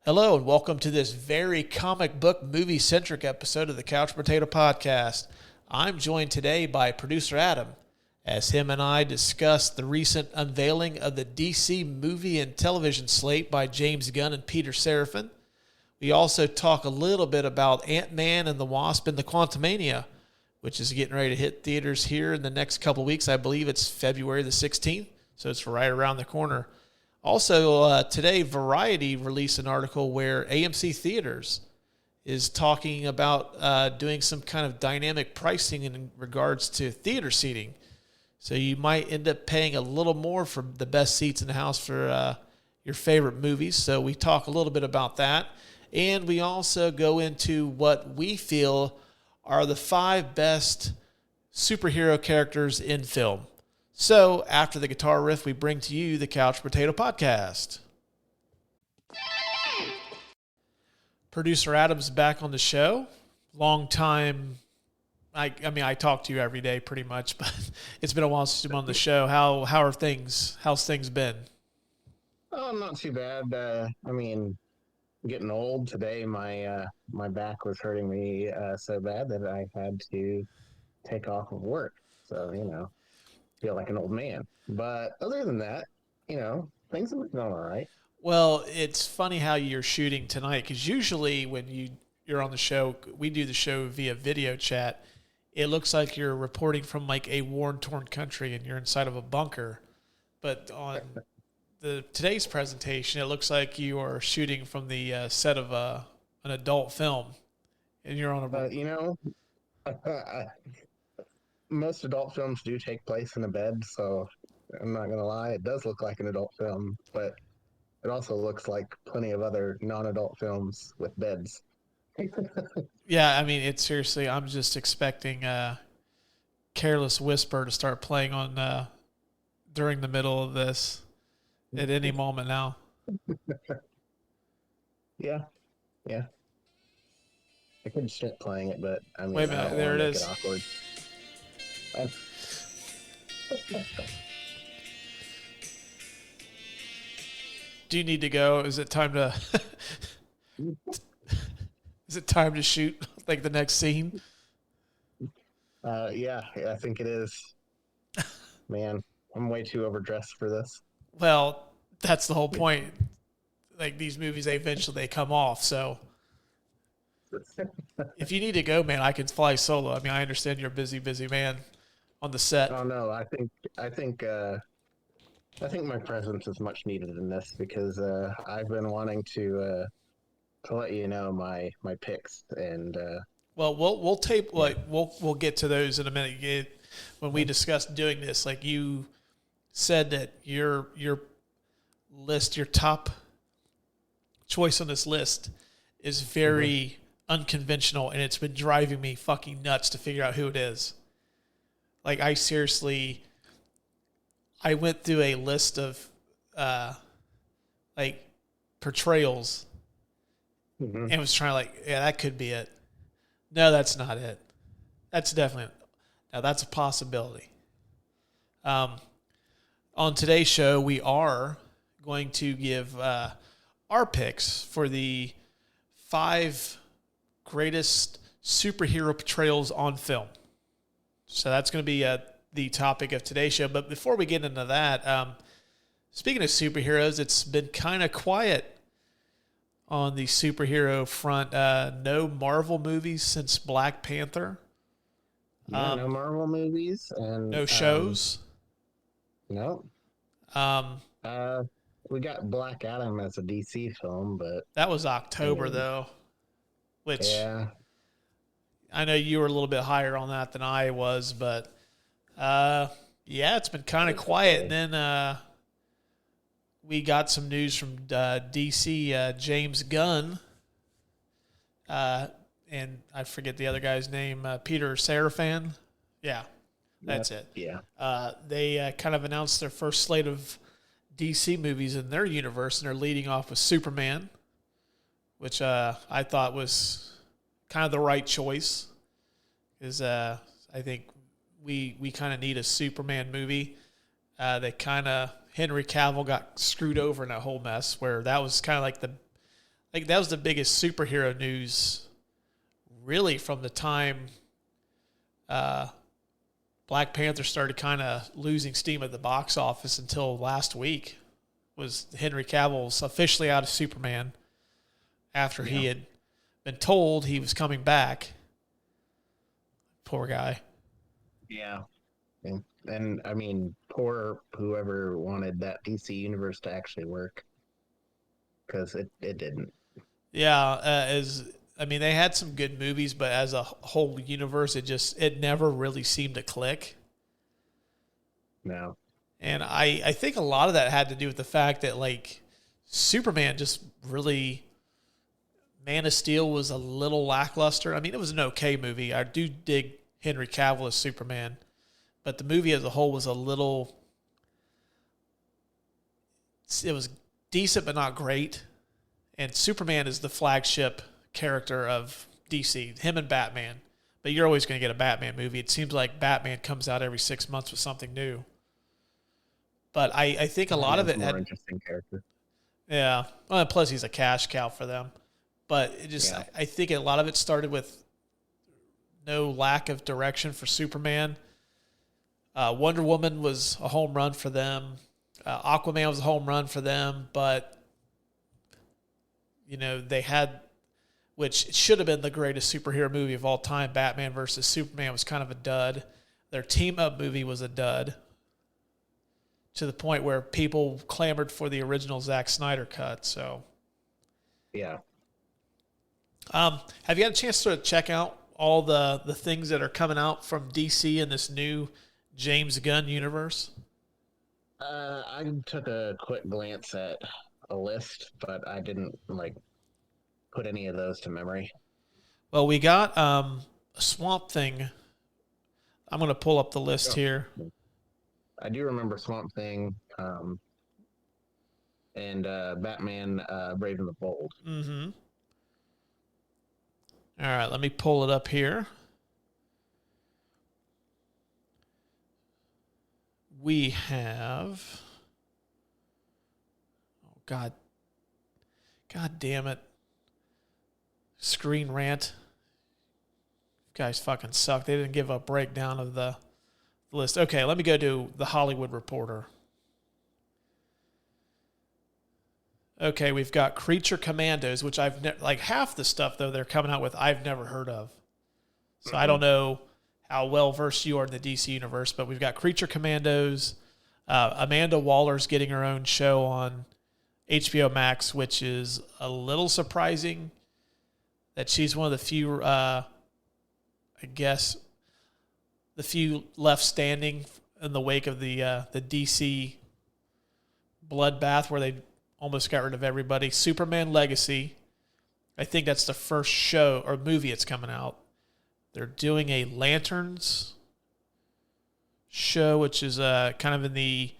Hello and welcome to this very comic book movie-centric episode of the Couch Potato Podcast. I'm joined today by producer Adam as him and I discuss the recent unveiling of the DC movie and television slate by James Gunn and Peter Safran. We also talk a little bit about Ant-Man and the Wasp and the Quantumania, which is getting ready to hit theaters here in the next couple of weeks. I believe it's February the 16th, so it's right around the corner. Also, today, Variety released an article where AMC Theaters is talking about doing some kind of dynamic pricing in regards to theater seating. So you might end up paying a little more for the best seats in the house for your favorite movies. So we talk a little bit about that. And we also go into what we feel are the 5 best superhero characters in film. So, after the guitar riff, we bring to you the Couch Potato Podcast. Producer Adam's back on the show. Long time. I talk to you every day pretty much, but it's been a while since you've been on the show. How are things? How's things been? Oh, not too bad. Getting old today. My back was hurting me so bad that I had to take off of work. So, feel like an old man. But other than that, things have been going all right. Well, it's funny how you're shooting tonight, because usually when you're on the show, we do the show via video chat. It looks like you're reporting from like a war-torn country and you're inside of a bunker. But on today's presentation, it looks like you are shooting from the set of an adult film, and you're on a. Most adult films do take place in a bed, so I'm not going to lie. It does look like an adult film, but it also looks like plenty of other non-adult films with beds. Yeah, it's seriously, I'm just expecting Careless Whisper to start playing on during the middle of this at any moment now. Yeah. I could start playing it, but wait a minute, there it is. Awkward. Do you need to go? Is it time to shoot like the next scene? Yeah, I think it is. Man, I'm way too overdressed for this. Well, that's the whole point. Like, these movies, they come off, so if you need to go, man, I can fly solo. I understand you're a busy man on the set. Oh no, I think my presence is much needed in this, because I've been wanting to let you know my picks, and well, we'll tape, like we'll get to those in a minute. When we discussed doing this, like, you said that your list, your top choice on this list is very unconventional, and it's been driving me fucking nuts to figure out who it is. Like, I went through a list of portrayals and was trying that could be it. No, that's not it. That's definitely, now that's a possibility. On today's show, we are going to give our picks for the 5 greatest superhero portrayals on film. So that's going to be the topic of today's show. But before we get into that, speaking of superheroes, it's been kind of quiet on the superhero front. No Marvel movies since Black Panther. Yeah, no Marvel movies, and no shows. No. We got Black Adam as a DC film, but that was October though. Which, yeah, I know you were a little bit higher on that than I was, but it's been kind of quiet. And then we got some news from DC, James Gunn, and I forget the other guy's name, Peter Safran. Yeah, that's it. Yeah. They kind of announced their first slate of DC movies in their universe, and they're leading off with Superman, which I thought was kind of the right choice, because I think we kind of need a Superman movie. Henry Cavill got screwed over in that whole mess, where that was kind of like Like that was the biggest superhero news, really, from the time Black Panther started kind of losing steam at the box office until last week. Was Henry Cavill's officially out of Superman after he had been told he was coming back. Poor guy. Yeah. And I mean, poor whoever wanted that DC universe to actually work, because it didn't. Yeah, they had some good movies, but as a whole universe, it never really seemed to click. No. And I think a lot of that had to do with the fact that like Superman just really, Man of Steel was a little lackluster. I mean, it was an okay movie. I do dig Henry Cavill as Superman, but the movie as a whole was it was decent but not great. And Superman is the flagship character of DC, him and Batman. But you're always going to get a Batman movie. It seems like Batman comes out every 6 months with something new. But I think a lot of it had interesting character. Yeah. Well, plus he's a cash cow for them. But I think a lot of it started with no lack of direction for Superman. Wonder Woman was a home run for them. Aquaman was a home run for them, but they had, which should have been the greatest superhero movie of all time. Batman versus Superman was kind of a dud. Their team up movie was a dud, to the point where people clamored for the original Zack Snyder cut. So, yeah. Have you had a chance to check out all the things that are coming out from DC in this new James Gunn universe? I took a quick glance at a list, but I didn't put any of those to memory. Well, we got a Swamp Thing. I'm going to pull up the list here. I do remember Swamp Thing, and Batman Brave and the Bold. Mm-hmm. All right, let me pull it up here. We have... Oh, God damn it. Screen Rant. You guys fucking suck. They didn't give a breakdown of the list. Okay, let me go to the Hollywood Reporter. Okay, we've got Creature Commandos, which half the stuff, though, they're coming out with, I've never heard of. So I don't know how well-versed you are in the DC universe, but we've got Creature Commandos. Amanda Waller's getting her own show on HBO Max, which is a little surprising that she's one of the few, the few left standing in the wake of the DC bloodbath where they almost got rid of everybody. Superman Legacy. I think that's the first show or movie that's coming out. They're doing a Lanterns show, which is kind of in the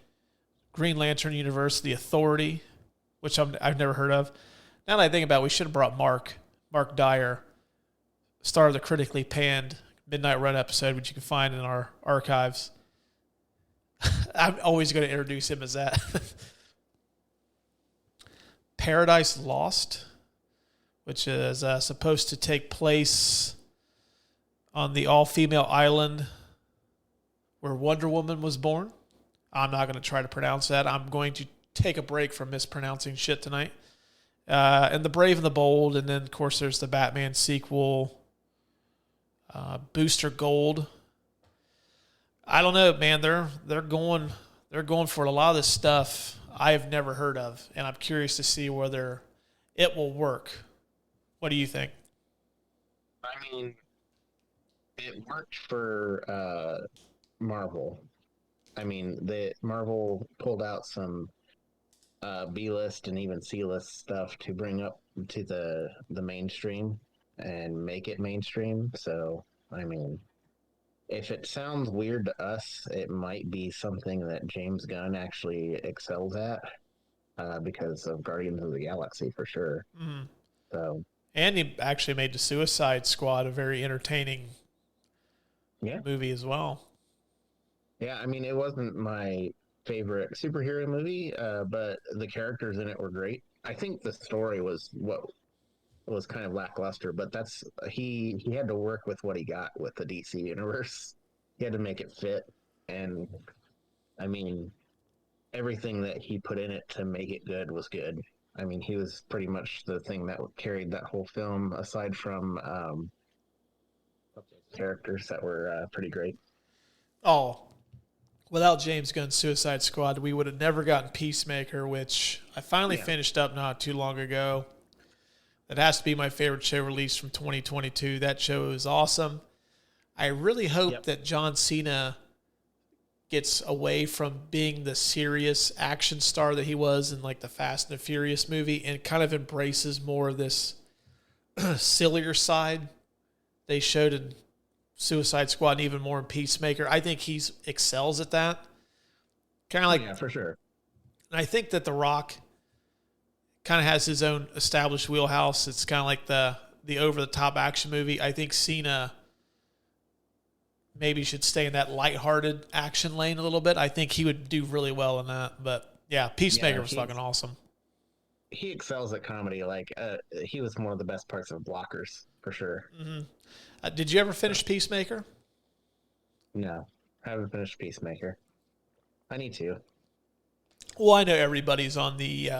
Green Lantern universe, The Authority, which I've never heard of. Now that I think about it, we should have brought Mark Dyer, star of the critically panned Midnight Run episode, which you can find in our archives. I'm always going to introduce him as that. Paradise Lost, which is supposed to take place on the all-female island where Wonder Woman was born. I'm not going to try to pronounce that. I'm going to take a break from mispronouncing shit tonight. And The Brave and the Bold, and then, of course, there's the Batman sequel, Booster Gold. I don't know, man. They're going for a lot of this stuff I've never heard of, and I'm curious to see whether it will work. What do you think? I mean, it worked for Marvel. I mean, Marvel pulled out some B-list and even C-list stuff to bring up to the mainstream and make it mainstream. So, I mean, if it sounds weird to us, it might be something that James Gunn actually excels at because of Guardians of the Galaxy for sure. Mm. So, and he actually made the Suicide Squad a very entertaining movie as well. Yeah, I mean, it wasn't my favorite superhero movie, but the characters in it were great. I think the story was what was kind of lackluster, but that's he had to work with what he got with the DC universe. He had to make it fit, and I mean, everything that he put in it to make it good was good. I mean, he was pretty much the thing that carried that whole film, aside from characters that were pretty great. Oh, without James Gunn's Suicide Squad, we would have never gotten Peacemaker, which I finally finished up not too long ago. That has to be my favorite show released from 2022. That show is awesome. I really hope that John Cena gets away from being the serious action star that he was in like the Fast and the Furious movie and kind of embraces more of this sillier side they showed in Suicide Squad and even more in Peacemaker. I think he excels at that. Kind of like, yeah, for sure. And I think that The Rock kind of has his own established wheelhouse. It's kind of like the over-the-top action movie. I think Cena maybe should stay in that lighthearted action lane a little bit. I think he would do really well in that. But, yeah, Peacemaker was fucking awesome. He excels at comedy. Like, he was one of the best parts of Blockers, for sure. Mm-hmm. Did you ever finish Peacemaker? No, I haven't finished Peacemaker. I need to. Well, I know everybody's on the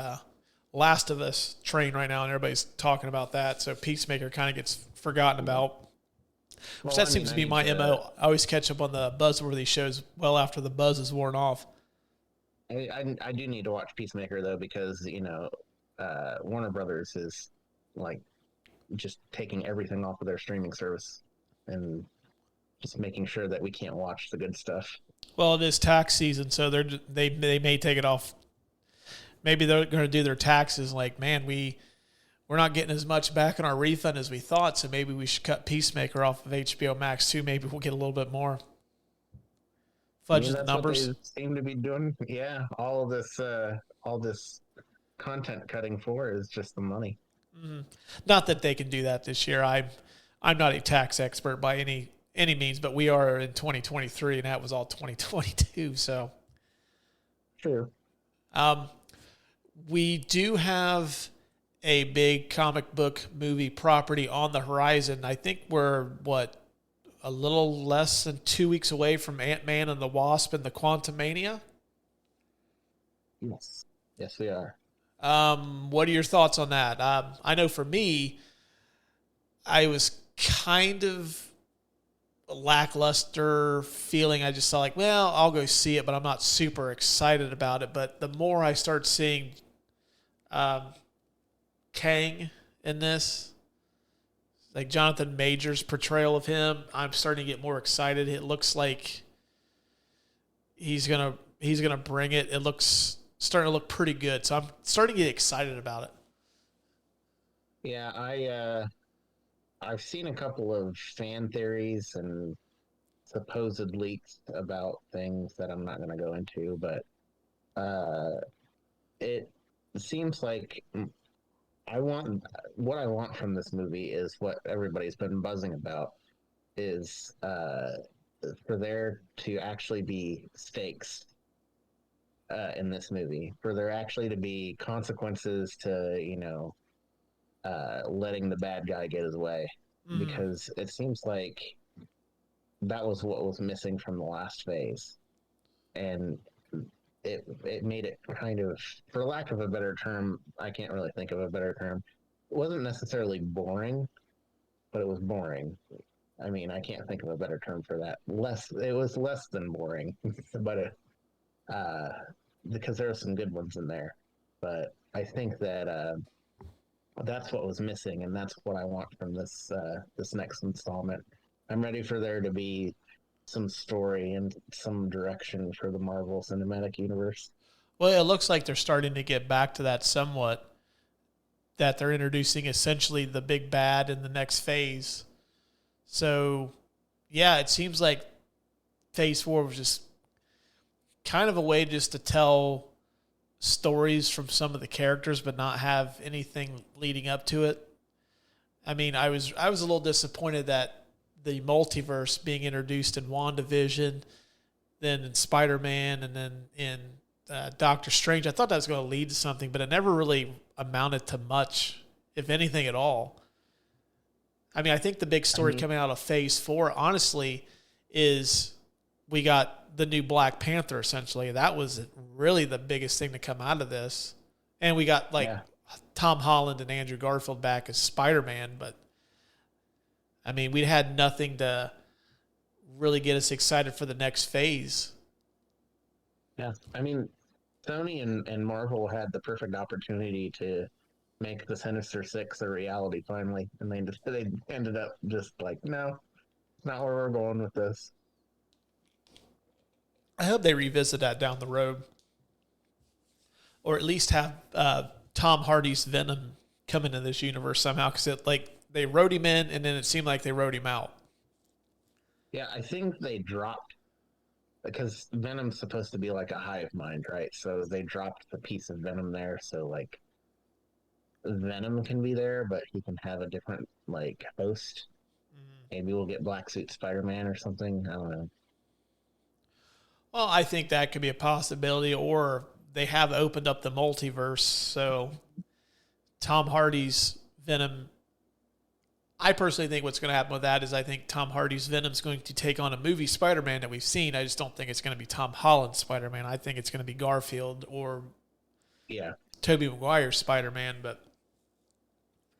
Last of Us train right now, and everybody's talking about that. So Peacemaker kind of gets forgotten about. Which that seems to be my MO. I always catch up on the buzzworthy shows well after the buzz is worn off. I do need to watch Peacemaker, though, because, Warner Brothers is, like, just taking everything off of their streaming service and just making sure that we can't watch the good stuff. Well, it is tax season, so they may take it off. Maybe they're going to do their taxes like, man, we're not getting as much back in our refund as we thought, so maybe we should cut Peacemaker off of HBO Max too. Maybe we'll get a little bit more. Fudge the numbers. What they seem to be doing. Yeah, all this content cutting for is just the money. Mm-hmm. Not that they can do that this year. I'm not a tax expert by any means, but we are in 2023, and that was all 2022. So true. We do have a big comic book movie property on the horizon. I think we're, a little less than 2 weeks away from Ant-Man and the Wasp and the Quantumania? Yes. Yes, we are. What are your thoughts on that? I know for me, I was kind of lackluster feeling. I just saw like, well, I'll go see it, but I'm not super excited about it. But the more I start seeing Kang in this, like Jonathan Major's portrayal of him, I'm starting to get more excited. It looks like he's gonna bring it. It looks starting to look pretty good, so I'm starting to get excited about it. Yeah, I've seen a couple of fan theories and supposed leaks about things that I'm not going to go into, but it seems like what I want from this movie is what everybody's been buzzing about, is for there to actually be stakes in this movie, for there actually to be consequences to letting the bad guy get his way, because it seems like that was what was missing from the last phase, and it made it kind of, for lack of a better term, I can't really think of a better term. It wasn't necessarily boring, but it was boring. I mean, I can't think of a better term for that. It was less than boring, but because there are some good ones in there. But I think that that's what was missing, and that's what I want from this next installment. I'm ready for there to be some story and some direction for the Marvel Cinematic Universe. Well, it looks like they're starting to get back to that somewhat, that they're introducing essentially the big bad in the next phase. So, yeah, it seems like Phase 4 was just kind of a way just to tell stories from some of the characters but not have anything leading up to it. I mean, I was a little disappointed that the multiverse being introduced in WandaVision, then in Spider-Man, and then in Doctor Strange. I thought that was going to lead to something, but it never really amounted to much, if anything at all. I mean, I think the big story coming out of Phase 4, honestly, is we got the new Black Panther, essentially. That was really the biggest thing to come out of this. And we got, Tom Holland and Andrew Garfield back as Spider-Man, but, I mean, we had nothing to really get us excited for the next phase. Yeah, I mean, Sony and Marvel had the perfect opportunity to make the Sinister Six a reality finally, and they ended up just like, no, not where we're going with this. I hope they revisit that down the road, or at least have Tom Hardy's Venom come into this universe somehow, because they wrote him in, and then it seemed like they wrote him out. Yeah, I think they dropped, because Venom's supposed to be like a hive mind, right? So they dropped the piece of Venom there, so like Venom can be there, but he can have a different like host. Maybe we'll get Black Suit Spider-Man or something. I don't know. Well, I think that could be a possibility, or they have opened up the multiverse, so Tom Hardy's Venom. I personally think what's going to happen with that is I think Tom Hardy's Venom's going to take on a movie Spider-Man that we've seen. I just don't think it's going to be Tom Holland's Spider-Man. I think it's going to be Garfield or Tobey Maguire's Spider-Man, but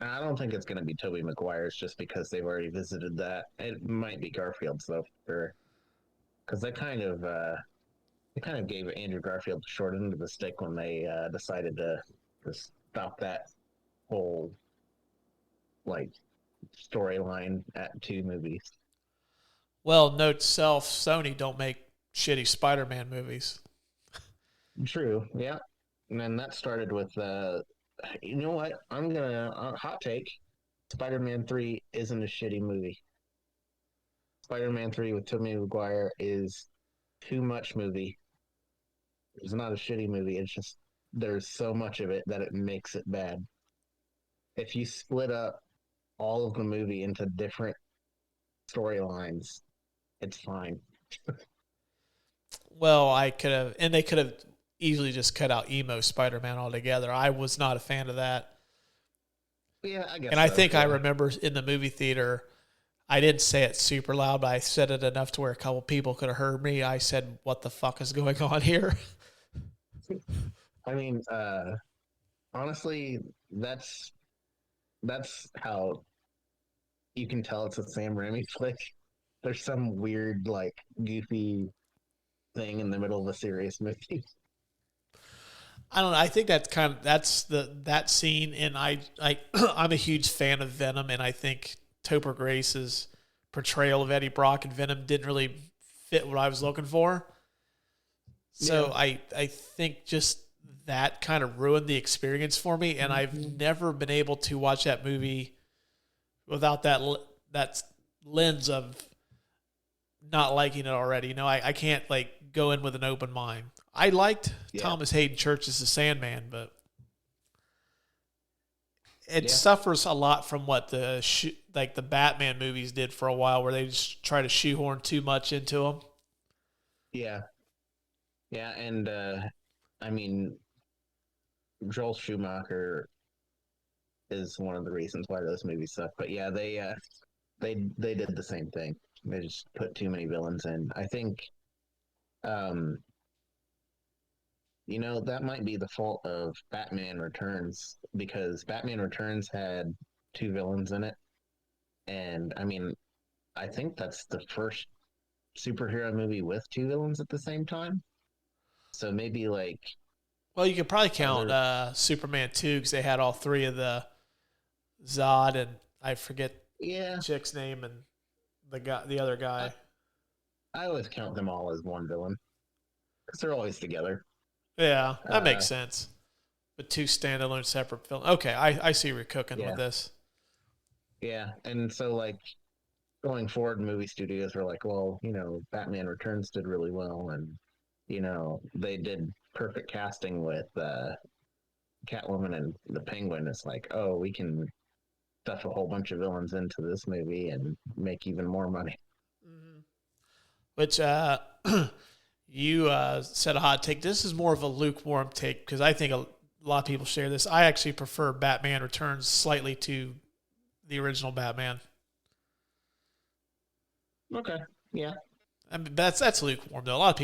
I don't think it's going to be Tobey Maguire's just because they've already visited that. It might be Garfield's though, for because they kind of gave Andrew Garfield the short end of the stick when they decided to stop that whole like storyline at 2 movies. Well, note to self, Sony don't make shitty Spider-Man movies. True, yeah. And then that started with you know what? I'm gonna hot take. Spider-Man 3 isn't a shitty movie. Spider-Man 3 with Tobey Maguire is too much movie. It's not a shitty movie. It's just there's so much of it that it makes it bad. If you split up all of the movie into different storylines, it's fine. Well, they could have easily just cut out emo Spider-Man altogether. I was not a fan of that. Yeah, I guess. And I think I remember in the movie theater, I didn't say it super loud, but I said it enough to where a couple people could have heard me. I said, "What the fuck is going on here?" I mean, honestly, that's how you can tell it's a Sam Raimi flick. There's some weird, like, goofy thing in the middle of a serious movie. I don't know. I think that scene, and I'm a huge fan of Venom, and I think Topher Grace's portrayal of Eddie Brock and Venom didn't really fit what I was looking for. So yeah. I think just that kind of ruined the experience for me, and I've never been able to watch that movie without that lens of not liking it already. You know, I can't like go in with an open mind. I liked Thomas Hayden Church as the Sandman, but it suffers a lot from what the Batman movies did for a while, where they just try to shoehorn too much into them. Yeah, yeah, and I mean, Joel Schumacher is one of the reasons why those movies suck. But yeah, they did the same thing. They just put too many villains in. I think, you know, that might be the fault of Batman Returns, because Batman Returns had 2 villains in it. And I mean, I think that's the first superhero movie with 2 villains at the same time. So maybe like, well, you could probably count Superman 2 because they had all 3 of the Zod, and I forget the chick's name and the other guy. I always count them all as one villain because they're always together. Yeah, that makes sense. But 2 standalone separate films. Okay, I see where you're cooking with this. Yeah, and so like going forward, movie studios were like, well, you know, Batman Returns did really well, and you know, they did perfect casting with Catwoman and the Penguin. It's like, oh, we can stuff a whole bunch of villains into this movie and make even more money. Mm-hmm. Which, You said a hot take. This is more of a lukewarm take because I think a lot of people share this. I actually prefer Batman Returns slightly to the original Batman. Okay. Yeah. I mean, that's lukewarm though. A lot of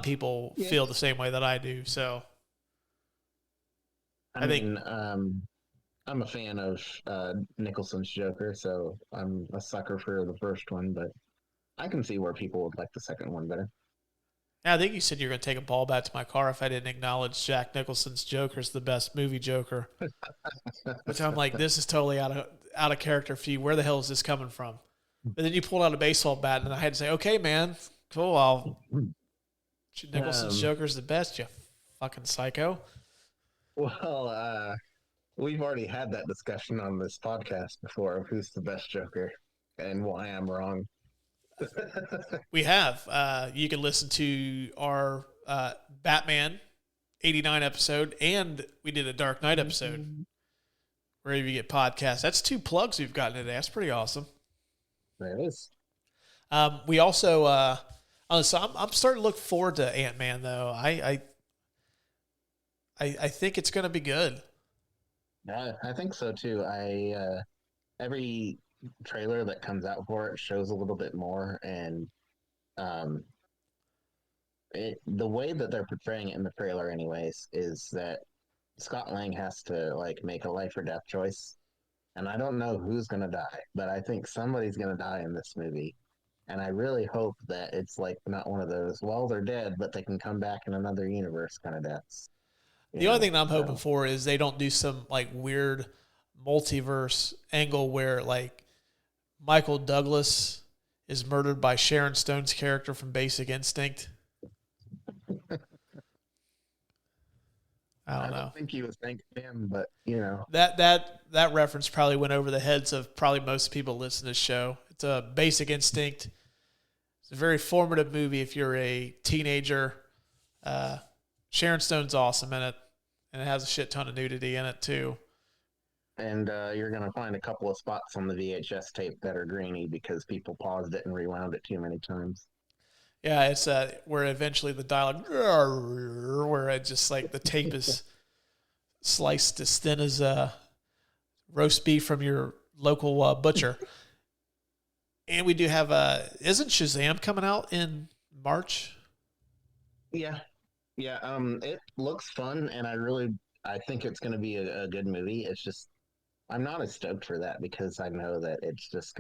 people Yeah. feel the same way that I do. So I mean, I'm a fan of Nicholson's Joker, so I'm a sucker for the first one, but I can see where people would like the second one better. I think you said you were going to take a ball bat to my car if I didn't acknowledge Jack Nicholson's Joker is the best movie Joker. Which I'm like, this is totally out of character for you. Where the hell is this coming from? But then you pulled out a baseball bat, and I had to say, okay, man, cool. Nicholson's Joker's the best, you fucking psycho. Well, we've already had that discussion on this podcast before of who's the best Joker and why I'm wrong. We have. You can listen to our Batman 89 episode, and we did a Dark Knight episode wherever you get podcasts. That's 2 plugs we've gotten today. That's pretty awesome. There it is. We also, so I'm starting to look forward to Ant-Man, though. I think it's going to be good. Yeah, I think so too. Every trailer that comes out for it shows a little bit more, and the way that they're portraying it in the trailer, anyways, is that Scott Lang has to like make a life or death choice, and I don't know who's gonna die, but I think somebody's gonna die in this movie, and I really hope that it's like not one of those, well, they're dead, but they can come back in another universe kind of deaths. The only thing that I'm hoping for is they don't do some like weird multiverse angle where like Michael Douglas is murdered by Sharon Stone's character from Basic Instinct. I don't know. I think you would think him, but that reference probably went over the heads of probably most people listening to this show. It's a Basic Instinct. It's a very formative movie if you're a teenager. Sharon Stone's awesome in it, and it has a shit ton of nudity in it too. And you're going to find a couple of spots on the VHS tape that are grainy because people paused it and rewound it too many times. Yeah, it's where eventually the dialogue, where it just like the tape is sliced as thin as roast beef from your local butcher. And we do have, isn't Shazam coming out in March? Yeah. It looks fun, and I think it's going to be a good movie. It's just, I'm not as stoked for that because I know that it's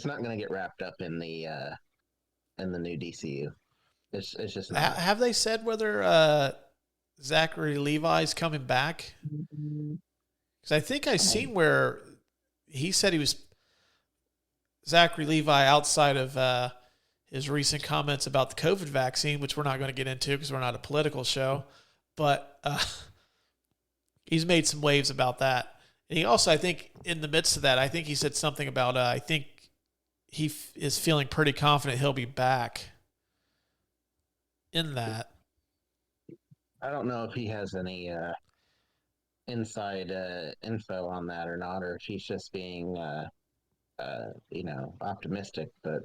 not gonna get wrapped up in the new DCU. It's just not. Have they said whether Zachary Levi's coming back? Because I think I seen where he said he was Zachary Levi outside of his recent comments about the COVID vaccine, which we're not going to get into because we're not a political show, but he's made some waves about that. And he also, I think, in the midst of that, I think he said something about, I think he is feeling pretty confident he'll be back in that. I don't know if he has any inside info on that or not, or if he's just being, optimistic. But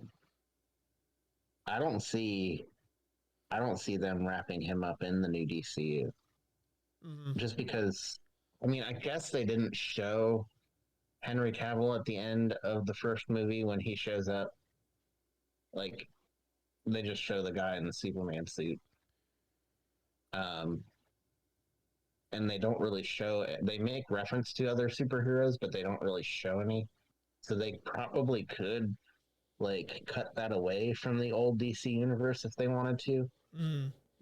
I don't see them wrapping him up in the new DCU, just because. I mean, I guess they didn't show Henry Cavill at the end of the first movie when he shows up. Like, they just show the guy in the Superman suit. And they don't really show, they make reference to other superheroes, but they don't really show any. So they probably could, like, cut that away from the old DC universe if they wanted to.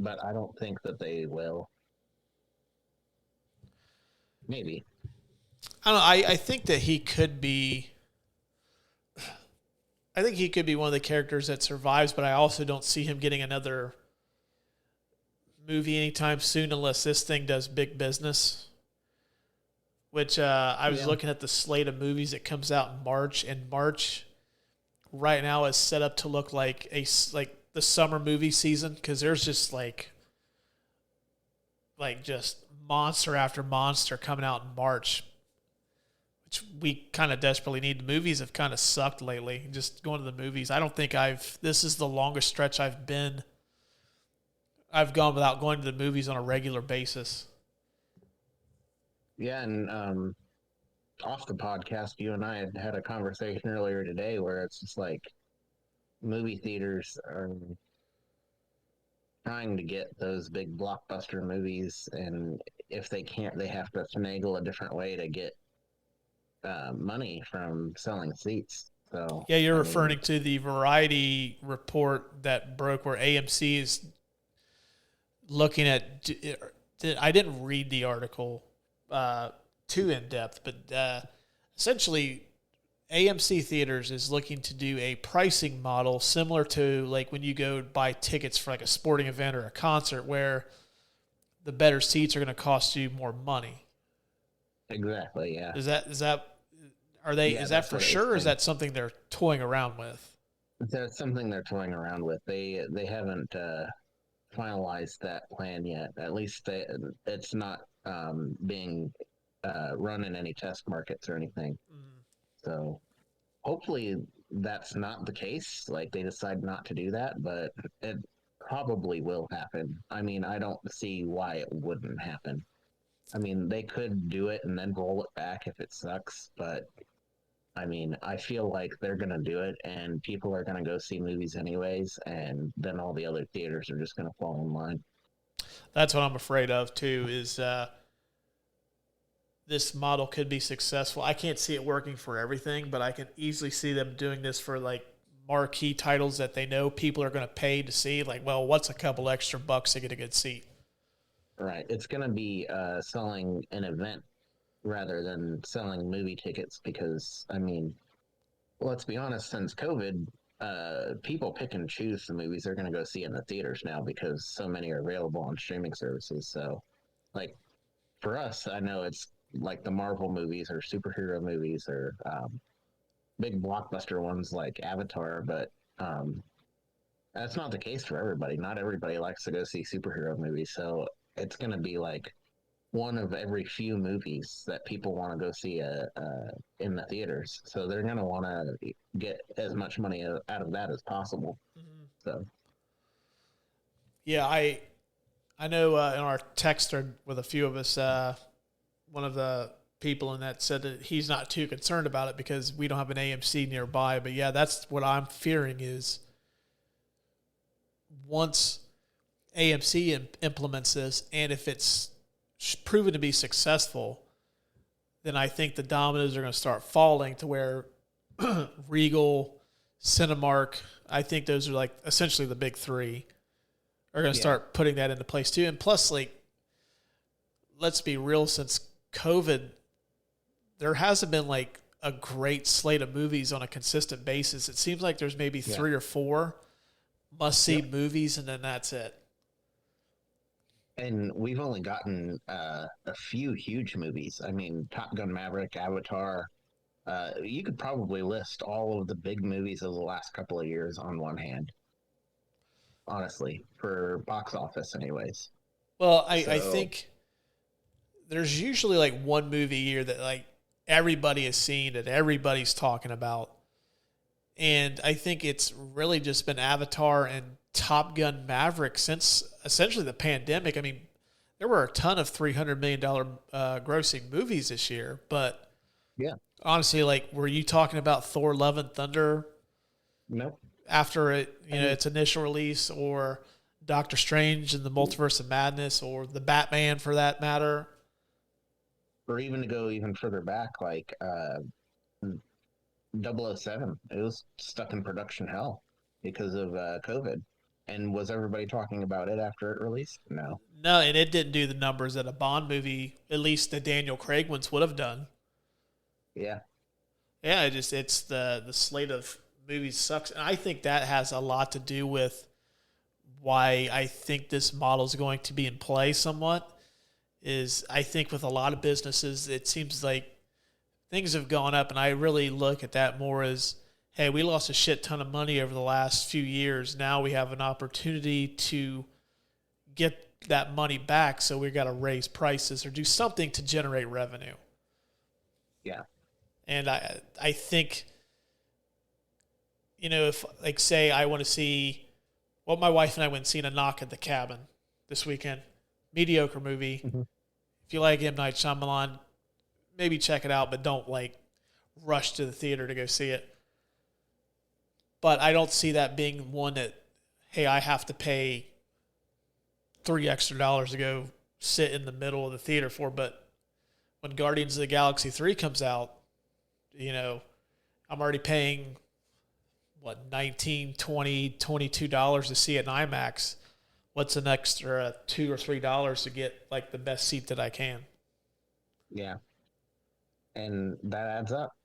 But I don't think that they will. Maybe. I don't know. I think that he could be. I think he could be one of the characters that survives, but I also don't see him getting another movie anytime soon unless this thing does big business. Which I was looking at the slate of movies that comes out in March, and March right now is set up to look like the summer movie season because there's just like just monster after monster coming out in March, we kind of desperately need. The movies have kind of sucked lately. Just going to the movies. I don't think this is the longest stretch I've gone without going to the movies on a regular basis. Yeah, and off the podcast, you and I had a conversation earlier today where it's just like movie theaters are trying to get those big blockbuster movies, and if they can't, they have to finagle a different way to get money from selling seats. So yeah, you're referring to the Variety report that broke where AMC is looking at. I didn't read the article too in depth, but essentially, AMC Theaters is looking to do a pricing model similar to like when you go buy tickets for like a sporting event or a concert, where the better seats are going to cost you more money. Exactly. Yeah. Is that for sure, or is that something they're toying around with? That's something they're toying around with. They haven't finalized that plan yet. At least it's not being run in any test markets or anything. So hopefully that's not the case. Like they decide not to do that, but it probably will happen. I mean, I don't see why it wouldn't happen. I mean, they could do it and then roll it back if it sucks, but I mean, I feel like they're going to do it and people are going to go see movies anyways, and then all the other theaters are just going to fall in line. That's what I'm afraid of too, is this model could be successful. I can't see it working for everything, but I can easily see them doing this for like marquee titles that they know people are going to pay to see. Like, well, what's a couple extra bucks to get a good seat? Right. It's going to be selling an event rather than selling movie tickets because, I mean, let's be honest, since COVID, people pick and choose the movies they're going to go see in the theaters now because so many are available on streaming services. So, like, for us, I know it's like the Marvel movies or superhero movies or big blockbuster ones like Avatar, but that's not the case for everybody. Not everybody likes to go see superhero movies, so it's going to be like one of every few movies that people want to go see in the theaters. So they're going to want to get as much money out of that as possible. Mm-hmm. So, yeah, I know in our text thread with a few of us, one of the people in that said that he's not too concerned about it because we don't have an AMC nearby. But yeah, that's what I'm fearing is once AMC implements this, and if it's proven to be successful, then I think the dominoes are going to start falling to where Regal, Cinemark, I think those are like essentially the big three, are going to start putting that into place too. And plus, like, let's be real, since COVID, there hasn't been like a great slate of movies on a consistent basis. It seems like there's maybe 3 or 4 must-see movies, and then that's it. And we've only gotten a few huge movies. I mean, Top Gun Maverick, Avatar. You could probably list all of the big movies of the last couple of years on one hand. Honestly, for box office anyways. Well, I think there's usually like one movie a year that like everybody has seen and everybody's talking about. And I think it's really just been Avatar and Top Gun Maverick since essentially the pandemic. I mean, there were a ton of $300 million grossing movies this year, but honestly, like, were you talking about Thor: Love and Thunder? Nope. After its initial release, or Doctor Strange and the Multiverse of Madness, or the Batman for that matter, or even to go even further back, like 007. It was stuck in production hell because of COVID. And was everybody talking about it after it released? No. No, and it didn't do the numbers that a Bond movie, at least the Daniel Craig ones, would have done. Yeah. Yeah, it's the slate of movies sucks. And I think that has a lot to do with why I think this model is going to be in play somewhat. Is I think with a lot of businesses, it seems like things have gone up, and I really look at that more as, hey, we lost a shit ton of money over the last few years. Now we have an opportunity to get that money back, so we've got to raise prices or do something to generate revenue. Yeah. And I think, if, like, say I want to see, well, my wife and I went and seen A Knock at the Cabin this weekend. Mediocre movie. Mm-hmm. If you like M. Night Shyamalan, maybe check it out, but don't, rush to the theater to go see it. But I don't see that being one that, hey, I have to pay $3 extra to go sit in the middle of the theater for. But when Guardians of the Galaxy 3 comes out, I'm already paying, $19, $20, $22 to see it in IMAX. What's an extra $2 or $3 to get, the best seat that I can? Yeah. And that adds up.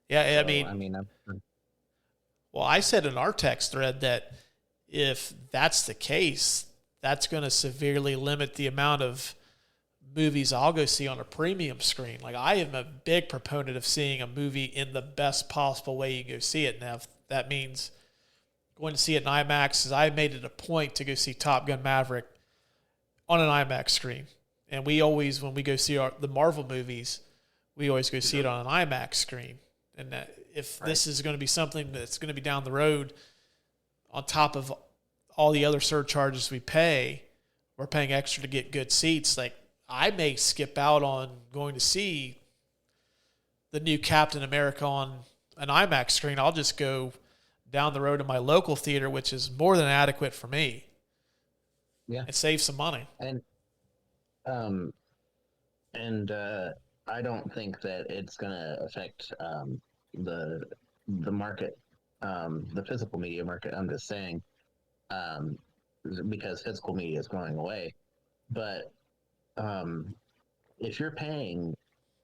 Yeah, So, well, I said in our text thread that if that's the case, that's going to severely limit the amount of movies I'll go see on a premium screen. I am a big proponent of seeing a movie in the best possible way you can go see it. Now, if that means going to see it in IMAX, because I made it a point to go see Top Gun Maverick on an IMAX screen. And we always, when we go see the Marvel movies, we always go see it on an IMAX screen. And if this is going to be something that's going to be down the road on top of all the other surcharges we pay, we're paying extra to get good seats. I may skip out on going to see the new Captain America on an IMAX screen. I'll just go down the road to my local theater, which is more than adequate for me. Yeah. And save some money. And I don't think that it's going to affect the market, the physical media market. I'm just saying, because physical media is going away. But if you're paying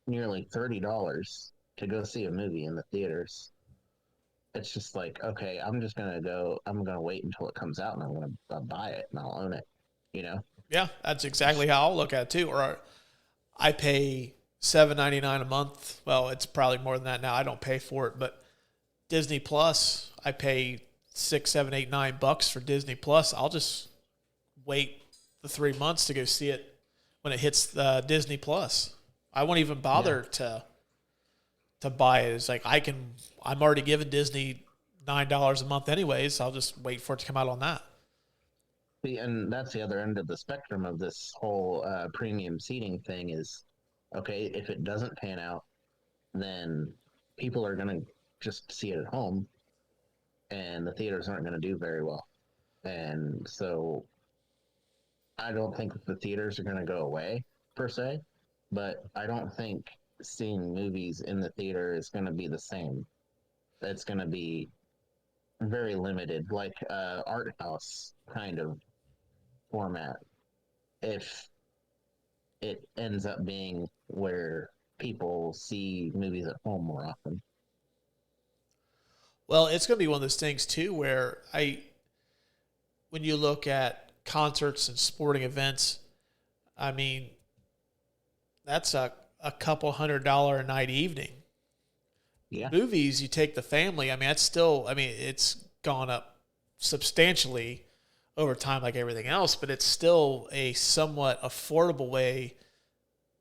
nearly $30 to go see a movie in the theaters, it's just okay, I'm going to wait until it comes out and I'm going to buy it and I'll own it, Yeah, that's exactly how I'll look at it too. Or I pay $7.99 a month. Well, it's probably more than that now. I don't pay for it, but Disney Plus, I pay $6, $7, $8, $9 for Disney Plus. I'll just wait the 3 months to go see it when it hits Disney Plus. I won't even bother to buy it. It's I'm already giving Disney $9 a month anyways. So I'll just wait for it to come out on that. See, and that's the other end of the spectrum of this whole premium seating thing is, okay, if it doesn't pan out, then people are going to just see it at home, and the theaters aren't going to do very well. And so I don't think the theaters are going to go away, per se, but I don't think seeing movies in the theater is going to be the same. It's going to be very limited, like art house kind of format, if it ends up being where people see movies at home more often. Well, it's going to be one of those things too where when you look at concerts and sporting events, that's a couple $100 a night evening. Yeah. Movies, you take the family, that's still, it's gone up substantially over time like everything else, but it's still a somewhat affordable way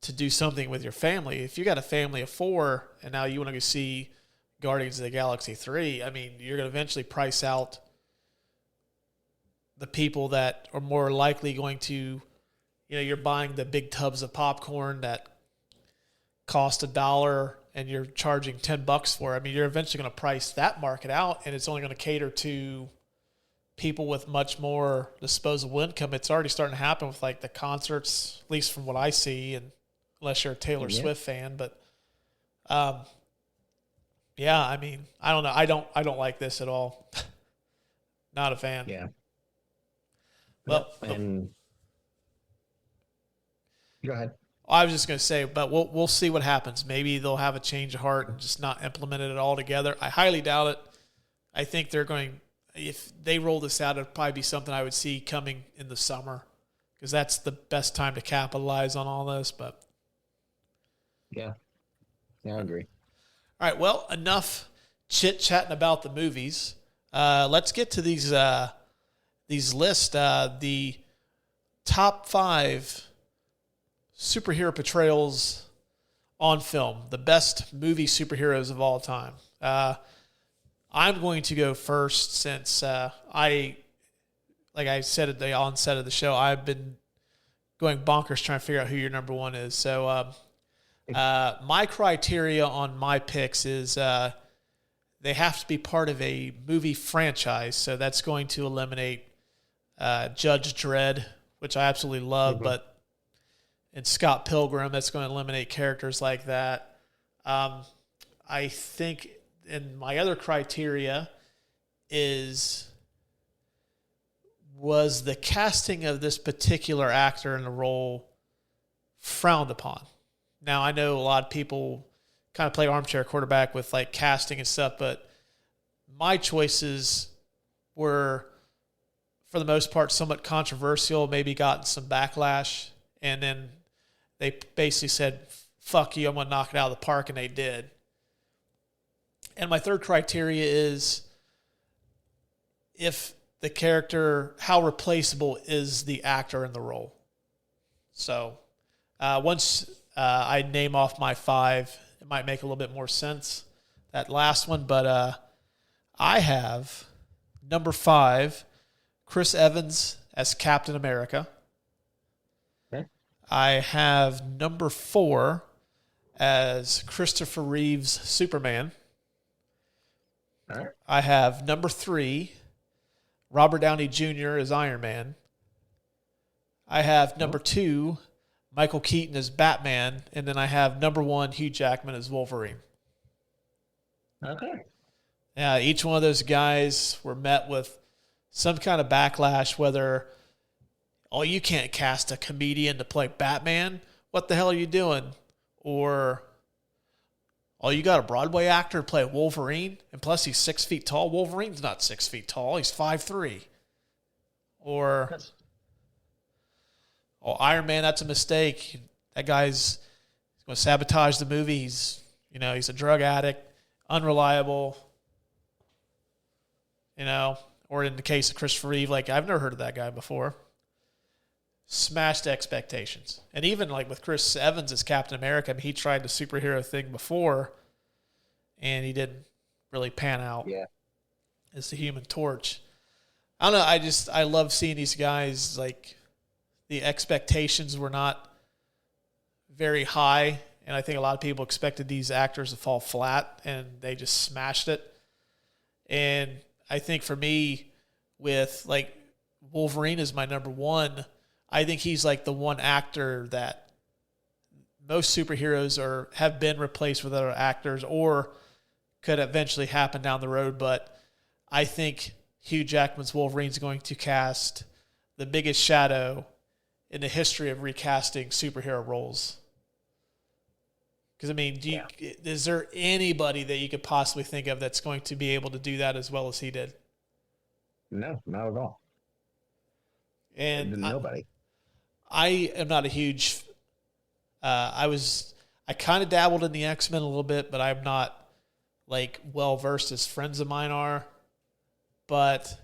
to do something with your family. If you got a family of 4 and now you want to go see Guardians of the Galaxy 3, you're going to eventually price out the people that are more likely going to, you're buying the big tubs of popcorn that cost $1 and you're charging $10 for it. You're eventually going to price that market out, and it's only going to cater to people with much more disposable income. It's already starting to happen with the concerts, at least from what I see, and unless you're a Taylor Swift fan. But I don't know. I don't like this at all. Not a fan. Yeah. Well, and go ahead. I was just going to say, but we'll see what happens. Maybe they'll have a change of heart and just not implement it all together. I highly doubt it. I think they're going, if they roll this out, it'd probably be something I would see coming in the summer, because that's the best time to capitalize on all this. But yeah, I agree. All right, well, enough chit-chatting about the movies. Let's get to these lists. The top 5 superhero portrayals on film, the best movie superheroes of all time. I'm going to go first since like I said at the onset of the show, I've been going bonkers trying to figure out who your number one is. So my criteria on my picks is they have to be part of a movie franchise. So that's going to eliminate Judge Dredd, which I absolutely love, but in Scott Pilgrim, that's going to eliminate characters like that. I think, and my other criteria was the casting of this particular actor in the role frowned upon. Now, I know a lot of people kind of play armchair quarterback with like casting and stuff, but my choices were, for the most part, somewhat controversial, maybe gotten some backlash, and then they basically said, fuck you, I'm going to knock it out of the park, and they did. And my third criteria is if the character, how replaceable is the actor in the role? So once I name off my 5, it might make a little bit more sense, that last one. But I have number 5, Chris Evans as Captain America. Okay. I have number 4 as Christopher Reeve's Superman. All right. I have number 3, Robert Downey Jr. as Iron Man. I have number 2, Michael Keaton as Batman. And then I have number 1, Hugh Jackman as Wolverine. Okay. Yeah, each one of those guys were met with some kind of backlash, whether, oh, you can't cast a comedian to play Batman. What the hell are you doing? Or, oh, you got a Broadway actor to play Wolverine, and plus he's 6 feet tall. Wolverine's not 6 feet tall. He's 5'3". Or, oh, Iron Man, that's a mistake. That guy's going to sabotage the movie. He's a drug addict, unreliable. Or in the case of Christopher Reeve, like, I've never heard of that guy before. Smashed expectations. And even like with Chris Evans as Captain America, I mean, he tried the superhero thing before and he didn't really pan out as the Human Torch. I don't know. I love seeing these guys. Like, the expectations were not very high, and I think a lot of people expected these actors to fall flat, and they just smashed it. And I think for me, with like Wolverine is my number 1, I think he's like the one actor that most superheroes have been replaced with other actors or could eventually happen down the road. But I think Hugh Jackman's Wolverine is going to cast the biggest shadow in the history of recasting superhero roles. Because, I mean, is there anybody that you could possibly think of that's going to be able to do that as well as he did? No, not at all. And nobody. I am not a huge. I kind of dabbled in the X-Men a little bit, but I'm not like well versed as friends of mine are. But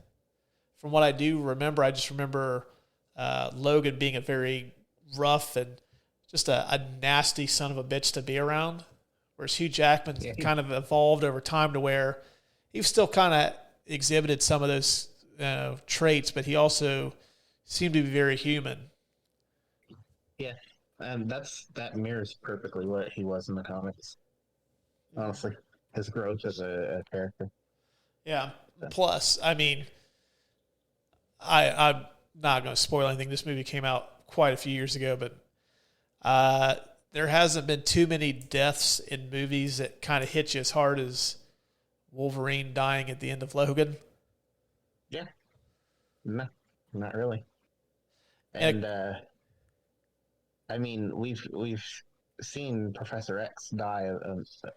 from what I do remember, I just remember Logan being a very rough and just a nasty son of a bitch to be around. Whereas Hugh Jackman kind of evolved over time to where he still kind of exhibited some of those traits, but he also seemed to be very human. Yeah, and that mirrors perfectly what he was in the comics. Honestly, his growth as a character. Yeah. Plus, I mean, I'm not going to spoil anything. This movie came out quite a few years ago, but there hasn't been too many deaths in movies that kind of hit you as hard as Wolverine dying at the end of Logan. Yeah. No, not really. And I mean, we've seen Professor X die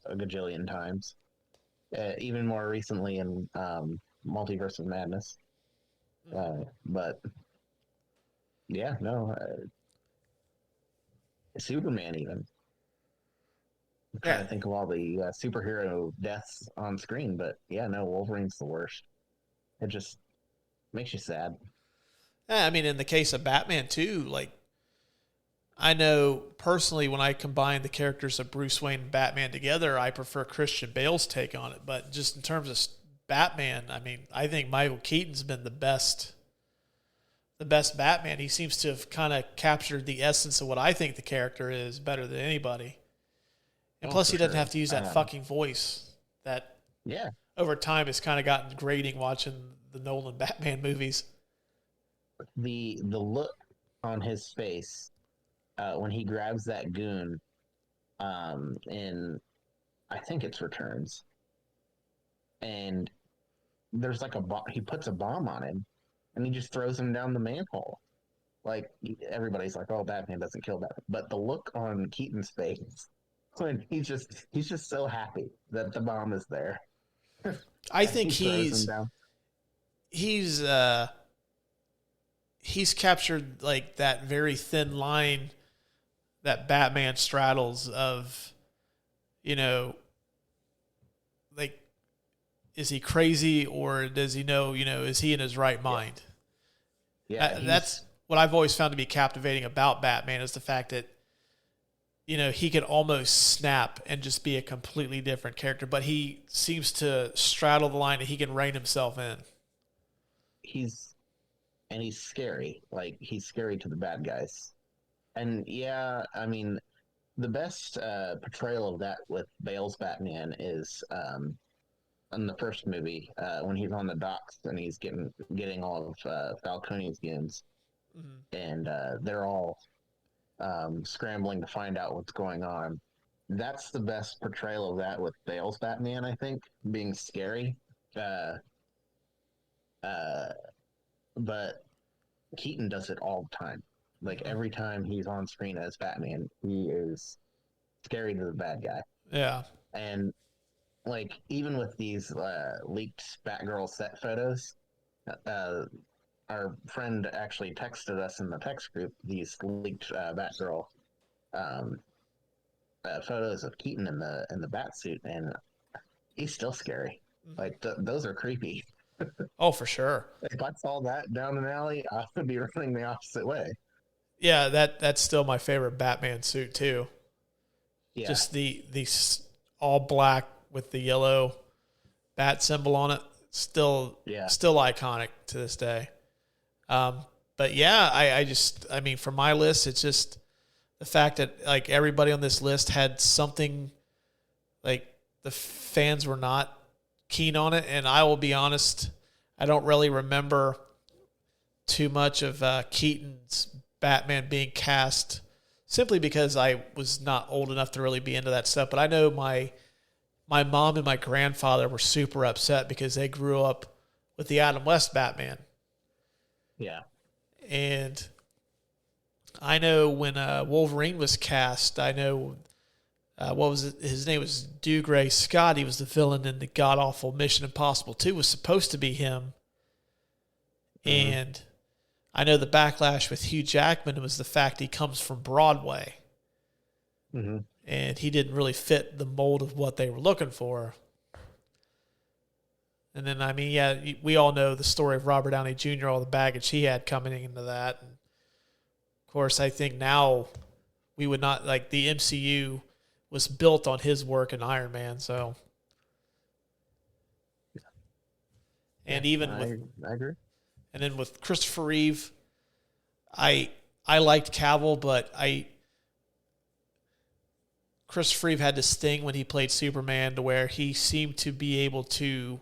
a gajillion times. Even more recently in Multiverse of Madness. But yeah, no. Superman even. I'm trying to think of all the superhero deaths on screen, but yeah, no, Wolverine's the worst. It just makes you sad. I mean, in the case of Batman too, like, I know personally when I combine the characters of Bruce Wayne and Batman together, I prefer Christian Bale's take on it. But just in terms of Batman, I mean, I think Michael Keaton's been the best Batman. He seems to have kind of captured the essence of what I think the character is better than anybody. And plus, he doesn't have to use that fucking voice that over time has kind of gotten grating watching the Nolan Batman movies. The look on his face when he grabs that goon in, I think it's Returns, and there's like he puts a bomb on him, and he just throws him down the manhole. Like, everybody's like, "Oh, Batman doesn't kill Batman," but the look on Keaton's face when he's just so happy that the bomb is there. I think he's captured like that very thin line that Batman straddles of, like, is he crazy or does he know, is he in his right mind? Yeah, that's what I've always found to be captivating about Batman is the fact that, he can almost snap and just be a completely different character, but he seems to straddle the line that he can rein himself in. He's scary. Like, he's scary to the bad guys. And yeah, I mean, the best portrayal of that with Bale's Batman is in the first movie when he's on the docks and he's getting all of Falcone's goons, and they're all scrambling to find out what's going on. That's the best portrayal of that with Bale's Batman, I think, being scary. But Keaton does it all the time. Like, every time he's on screen as Batman, he is scary to the bad guy. Yeah. And, like, even with these leaked Batgirl set photos, our friend actually texted us in the text group these leaked Batgirl photos of Keaton in the Batsuit, and he's still scary. Like, those are creepy. Oh, for sure. If I saw that down an alley, I would be running the opposite way. Yeah, that's still my favorite Batman suit too. Yeah. Just the all black with the yellow bat symbol on it. Still iconic to this day. But yeah, I mean, for my list, it's just the fact that like everybody on this list had something, like the fans were not keen on it. And I will be honest, I don't really remember too much of Keaton's Batman being cast simply because I was not old enough to really be into that stuff. But I know my mom and my grandfather were super upset because they grew up with the Adam West Batman. Yeah. And I know when Wolverine was cast, I know what was it? His name was Dougray Scott. He was the villain in the god-awful Mission Impossible 2. Was supposed to be him. Mm-hmm. And I know the backlash with Hugh Jackman was the fact he comes from Broadway. Mm-hmm. And he didn't really fit the mold of what they were looking for. And then, I mean, yeah, we all know the story of Robert Downey Jr., all the baggage he had coming into that. And of course, I think now we would not, like, the MCU was built on his work in Iron Man, so. And even I agree. And then with Christopher Reeve, I liked Cavill, but Christopher Reeve had this thing when he played Superman to where he seemed to be able to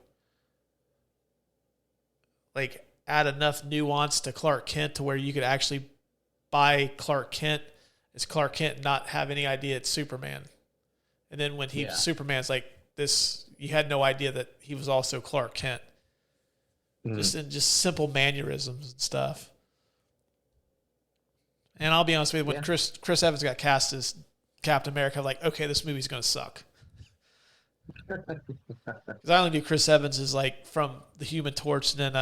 like add enough nuance to Clark Kent to where you could actually buy Clark Kent as Clark Kent, not have any idea it's Superman. And then when Superman's like this, you had no idea that he was also Clark Kent. Mm-hmm. Just simple mannerisms and stuff. And I'll be honest with you, when Chris Evans got cast as Captain America, I'm like, okay, this movie's going to suck. Because I only knew Chris Evans is like from The Human Torch and then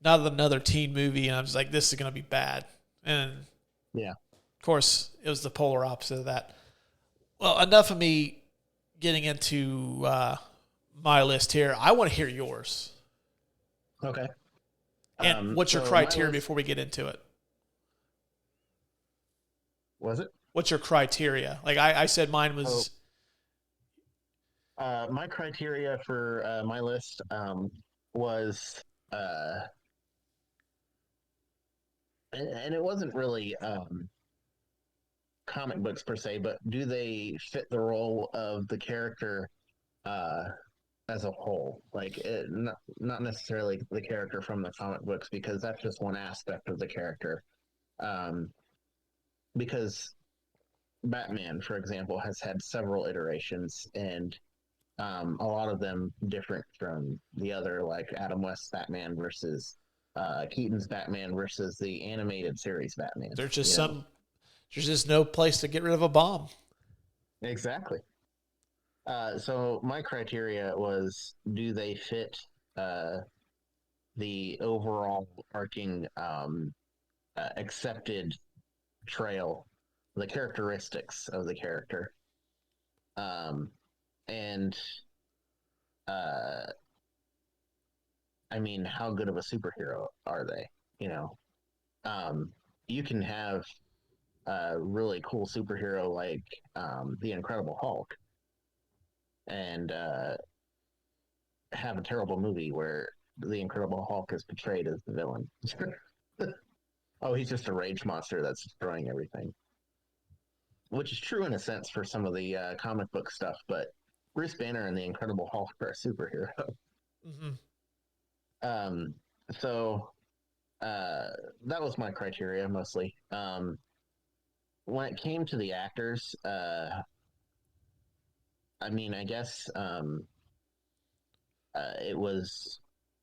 not another teen movie, and I'm just like, this is going to be bad. And of course, it was the polar opposite of that. Well, enough of me getting into my list here. I want to hear yours. Okay. And what's your criteria before we get into it? Was it? What's your criteria? Like I said, mine was. My criteria for my list was, uh, and it wasn't really comic books per se, but do they fit the role of the character uh, as a whole? Like, not necessarily the character from the comic books, because that's just one aspect of the character. Um, because Batman, for example, has had several iterations, and a lot of them different from the other, like Adam West's Batman versus Keaton's Batman versus the animated series Batman. There's just no place to get rid of a bomb. Exactly. So my criteria was: do they fit the overall arcing accepted trail, the characteristics of the character, and uh, I mean, how good of a superhero are they? You know, you can have a really cool superhero like the Incredible Hulk, and have a terrible movie where the Incredible Hulk is portrayed as the villain. Oh, he's just a rage monster that's destroying everything, which is true in a sense for some of the comic book stuff. But Bruce Banner and the Incredible Hulk are a superhero. Mm-hmm. Um, so that was my criteria mostly. When it came to the actors, I mean, I guess it was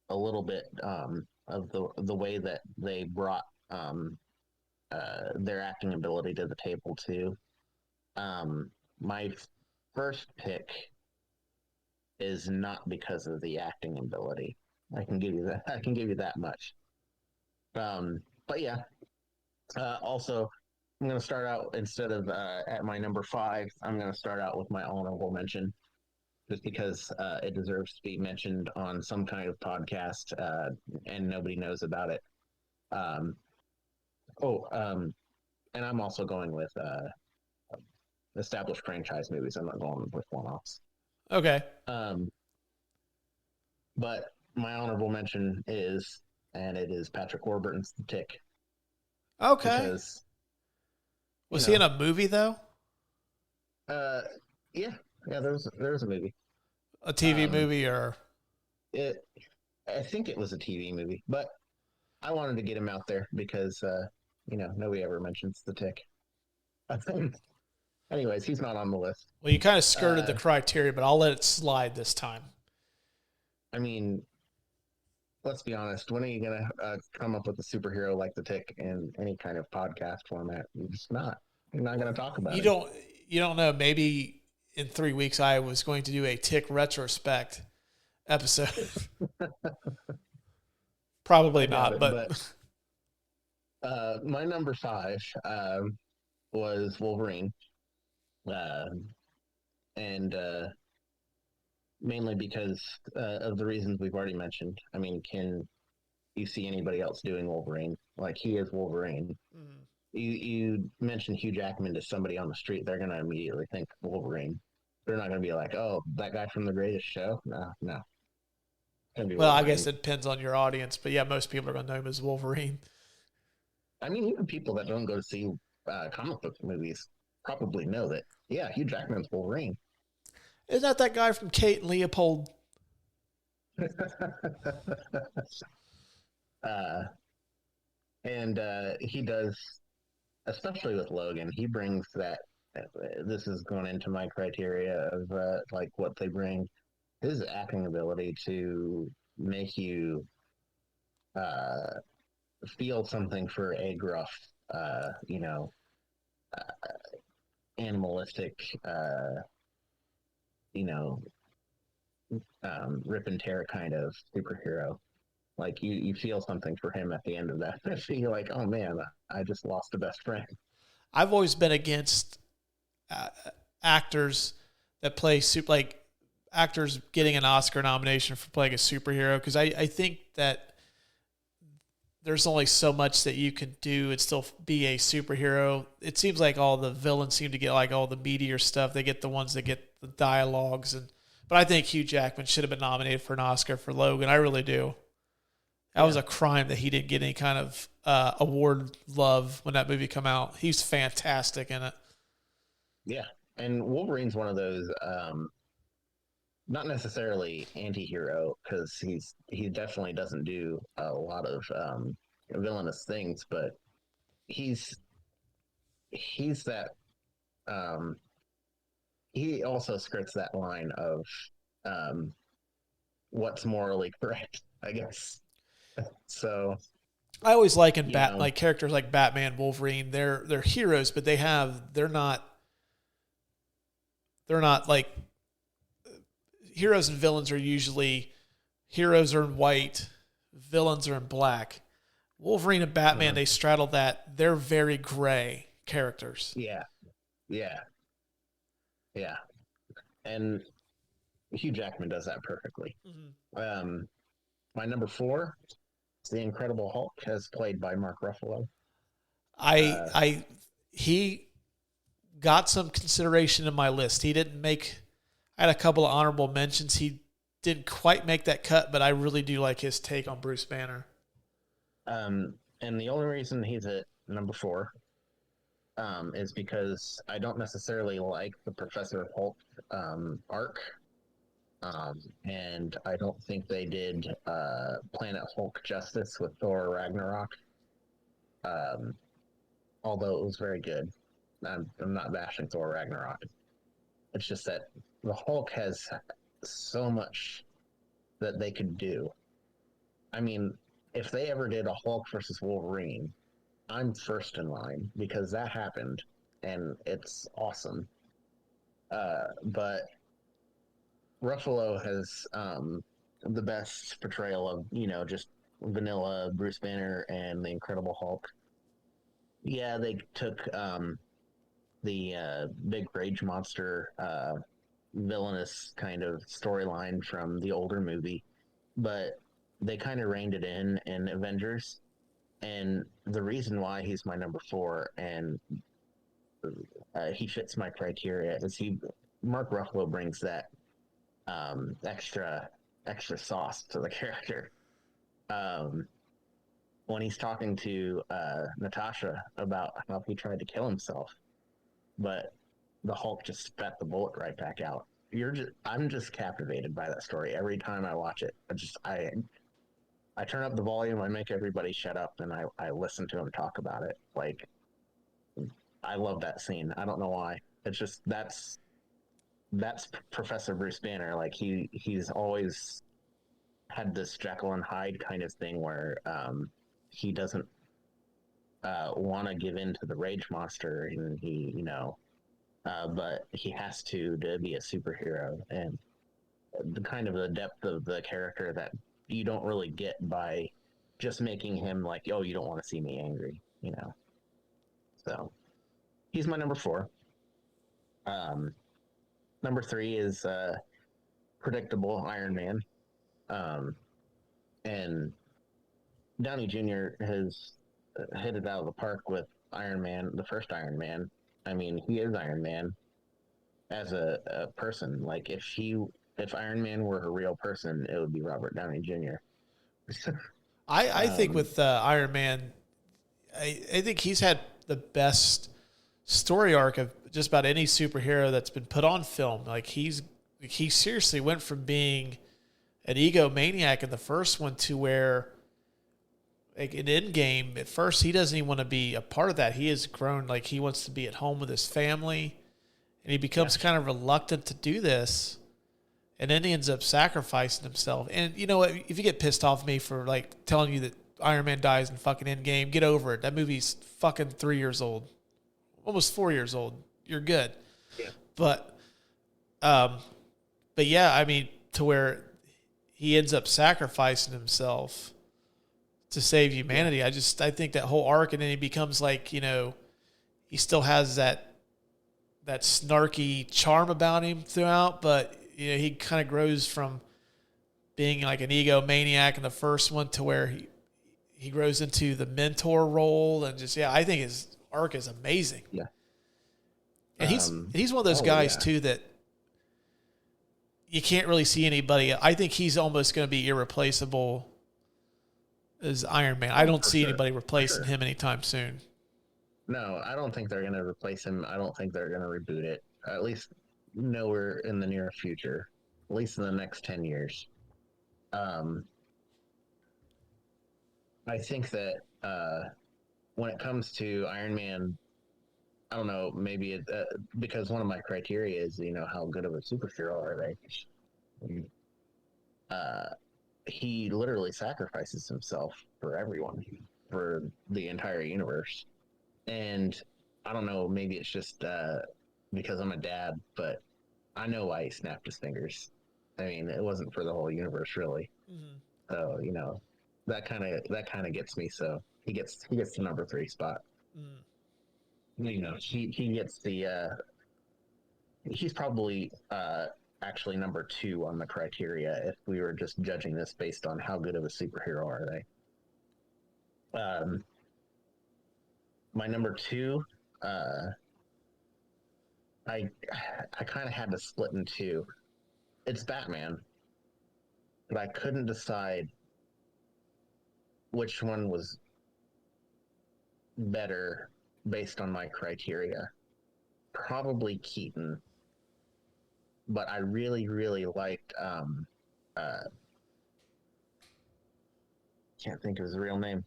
a little bit of the way that they brought their acting ability to the table too. My first pick is not because of the acting ability. I can give you that. I can give you that much. But yeah. Also, I'm going to start out instead of at my number 5. I'm going to start out with my honorable mention, just because it deserves to be mentioned on some kind of podcast, and nobody knows about it. Um, and I'm also going with established franchise movies. I'm not going with one-offs. Okay. But my honorable mention is, and it is Patrick Warburton's The Tick. Okay. Because was he in a movie though? Yeah. There's a movie. A TV movie or? I think it was a TV movie, but I wanted to get him out there because nobody ever mentions The Tick. Anyways, he's not on the list. Well, you kind of skirted the criteria, but I'll let it slide this time. I mean, let's be honest. When are you going to come up with a superhero like The Tick in any kind of podcast format? You're just not. You're not going to talk about it. You don't know. Maybe in 3 weeks I was going to do a Tick retrospect episode. Probably not, but my number 5 was Wolverine. And mainly because of the reasons we've already mentioned. I mean, can you see anybody else doing Wolverine? Like, he is Wolverine. Mm-hmm. You mentioned Hugh Jackman to somebody on the street, they're going to immediately think Wolverine. They're not going to be like, oh, that guy from The Greatest Show? No. Well, Wolverine. I guess it depends on your audience, but yeah, most people are going to know him as Wolverine. I mean, even people that don't go to see comic book movies probably know that, yeah, Hugh Jackman's Wolverine. Isn't that guy from Kate and Leopold? And he does, especially with Logan, he brings that. This is going into my criteria of like what they bring. His acting ability to make you feel something for a gruff, animalistic, rip and tear kind of superhero. Like you feel something for him at the end of that. You're like, oh man, I just lost a best friend. I've always been against actors that play actors getting an Oscar nomination for playing a superhero, because I think that there's only so much that you can do and still be a superhero. It seems like all the villains seem to get like all the meatier stuff. They get the ones that get the dialogues, but I think Hugh Jackman should have been nominated for an Oscar for Logan. I really do. That was a crime that he didn't get any kind of award love when that movie come out. He's fantastic in it. Yeah, and Wolverine's one of those not necessarily anti-hero, because he definitely doesn't do a lot of villainous things, but he's that he also skirts that line of what's morally correct, I guess. So I always liken like characters like Batman, Wolverine. They're heroes, but they're not like heroes and villains are usually heroes are in white, villains are in black. Wolverine and Batman, they straddle that. They're very gray characters. Yeah. And Hugh Jackman does that perfectly. Mm-hmm. My number 4 is The Incredible Hulk, as played by Mark Ruffalo. He got some consideration in my list. He didn't make. I had a couple of honorable mentions. He didn't quite make that cut, but I really do like his take on Bruce Banner. And the only reason he's at number 4 is because I don't necessarily like the Professor Hulk arc. And I don't think they did Planet Hulk justice with Thor Ragnarok. Although it was very good. I'm not bashing Thor Ragnarok. It's just that the Hulk has so much that they could do. I mean, if they ever did a Hulk versus Wolverine, I'm first in line, because that happened and it's awesome. But Ruffalo has the best portrayal of, just vanilla Bruce Banner and the Incredible Hulk. Yeah, they took the big rage monster villainous kind of storyline from the older movie, but they kind of reined it in Avengers. And the reason why he's my number 4 and he fits my criteria is Mark Ruffalo brings that extra sauce to the character. When he's talking to Natasha about how he tried to kill himself, but the Hulk just spat the bullet right back out. I'm just captivated by that story every time I watch it. I turn up the volume, I make everybody shut up, and I listen to him talk about it. Like, I love that scene. I don't know why. It's just that's Professor Bruce Banner. Like, he's always had this Jekyll and Hyde kind of thing where he doesn't want to give in to the rage monster, and but he has to be a superhero, and the kind of the depth of the character that you don't really get by just making him like, oh, you don't want to see me angry, So he's my number 4. Number 3 is predictable Iron Man. And Downey Jr. has hit it out of the park with Iron Man, the first Iron Man. I mean, he is Iron Man as a person. Like, if Iron Man were a real person, it would be Robert Downey Jr. I think with Iron Man, I think he's had the best story arc of just about any superhero that's been put on film. Like, he seriously went from being an egomaniac in the first one to where, like, in Endgame, at first he doesn't even want to be a part of that. He has grown, like, he wants to be at home with his family, and he becomes kind of reluctant to do this, and then he ends up sacrificing himself. And you know what? If you get pissed off at me for, like, telling you that Iron Man dies in fucking Endgame, get over it. That movie's fucking 3 years old. Almost 4 years old. You're good. Yeah. But yeah, I mean, to where he ends up sacrificing himself to save humanity. I think that whole arc, and then he becomes like, he still has that snarky charm about him throughout, but he kind of grows from being like an egomaniac in the first one to where he grows into the mentor role, and just I think his arc is amazing. Yeah. And he's one of those guys too that you can't really see anybody. I think he's almost going to be irreplaceable as Iron Man. I don't see anybody replacing him anytime soon. No, I don't think they're going to replace him. I don't think they're going to reboot it. At least nowhere in the near future. At least in the next 10 years. I think that when it comes to Iron Man, I don't know, maybe because one of my criteria is, how good of a superhero are they? He literally sacrifices himself for everyone, for the entire universe. And I don't know, maybe it's just because I'm a dad, but I know why he snapped his fingers. I mean, it wasn't for the whole universe, really. Mm-hmm. So, that kind of gets me. So he gets the number 3 spot. He gets the. He's probably actually number 2 on the criteria if we were just judging this based on how good of a superhero are they. My number 2, I kind of had to split in 2. It's Batman, but I couldn't decide which one was better based on my criteria. Probably Keaton, but I really, really liked. Can't think of his real name.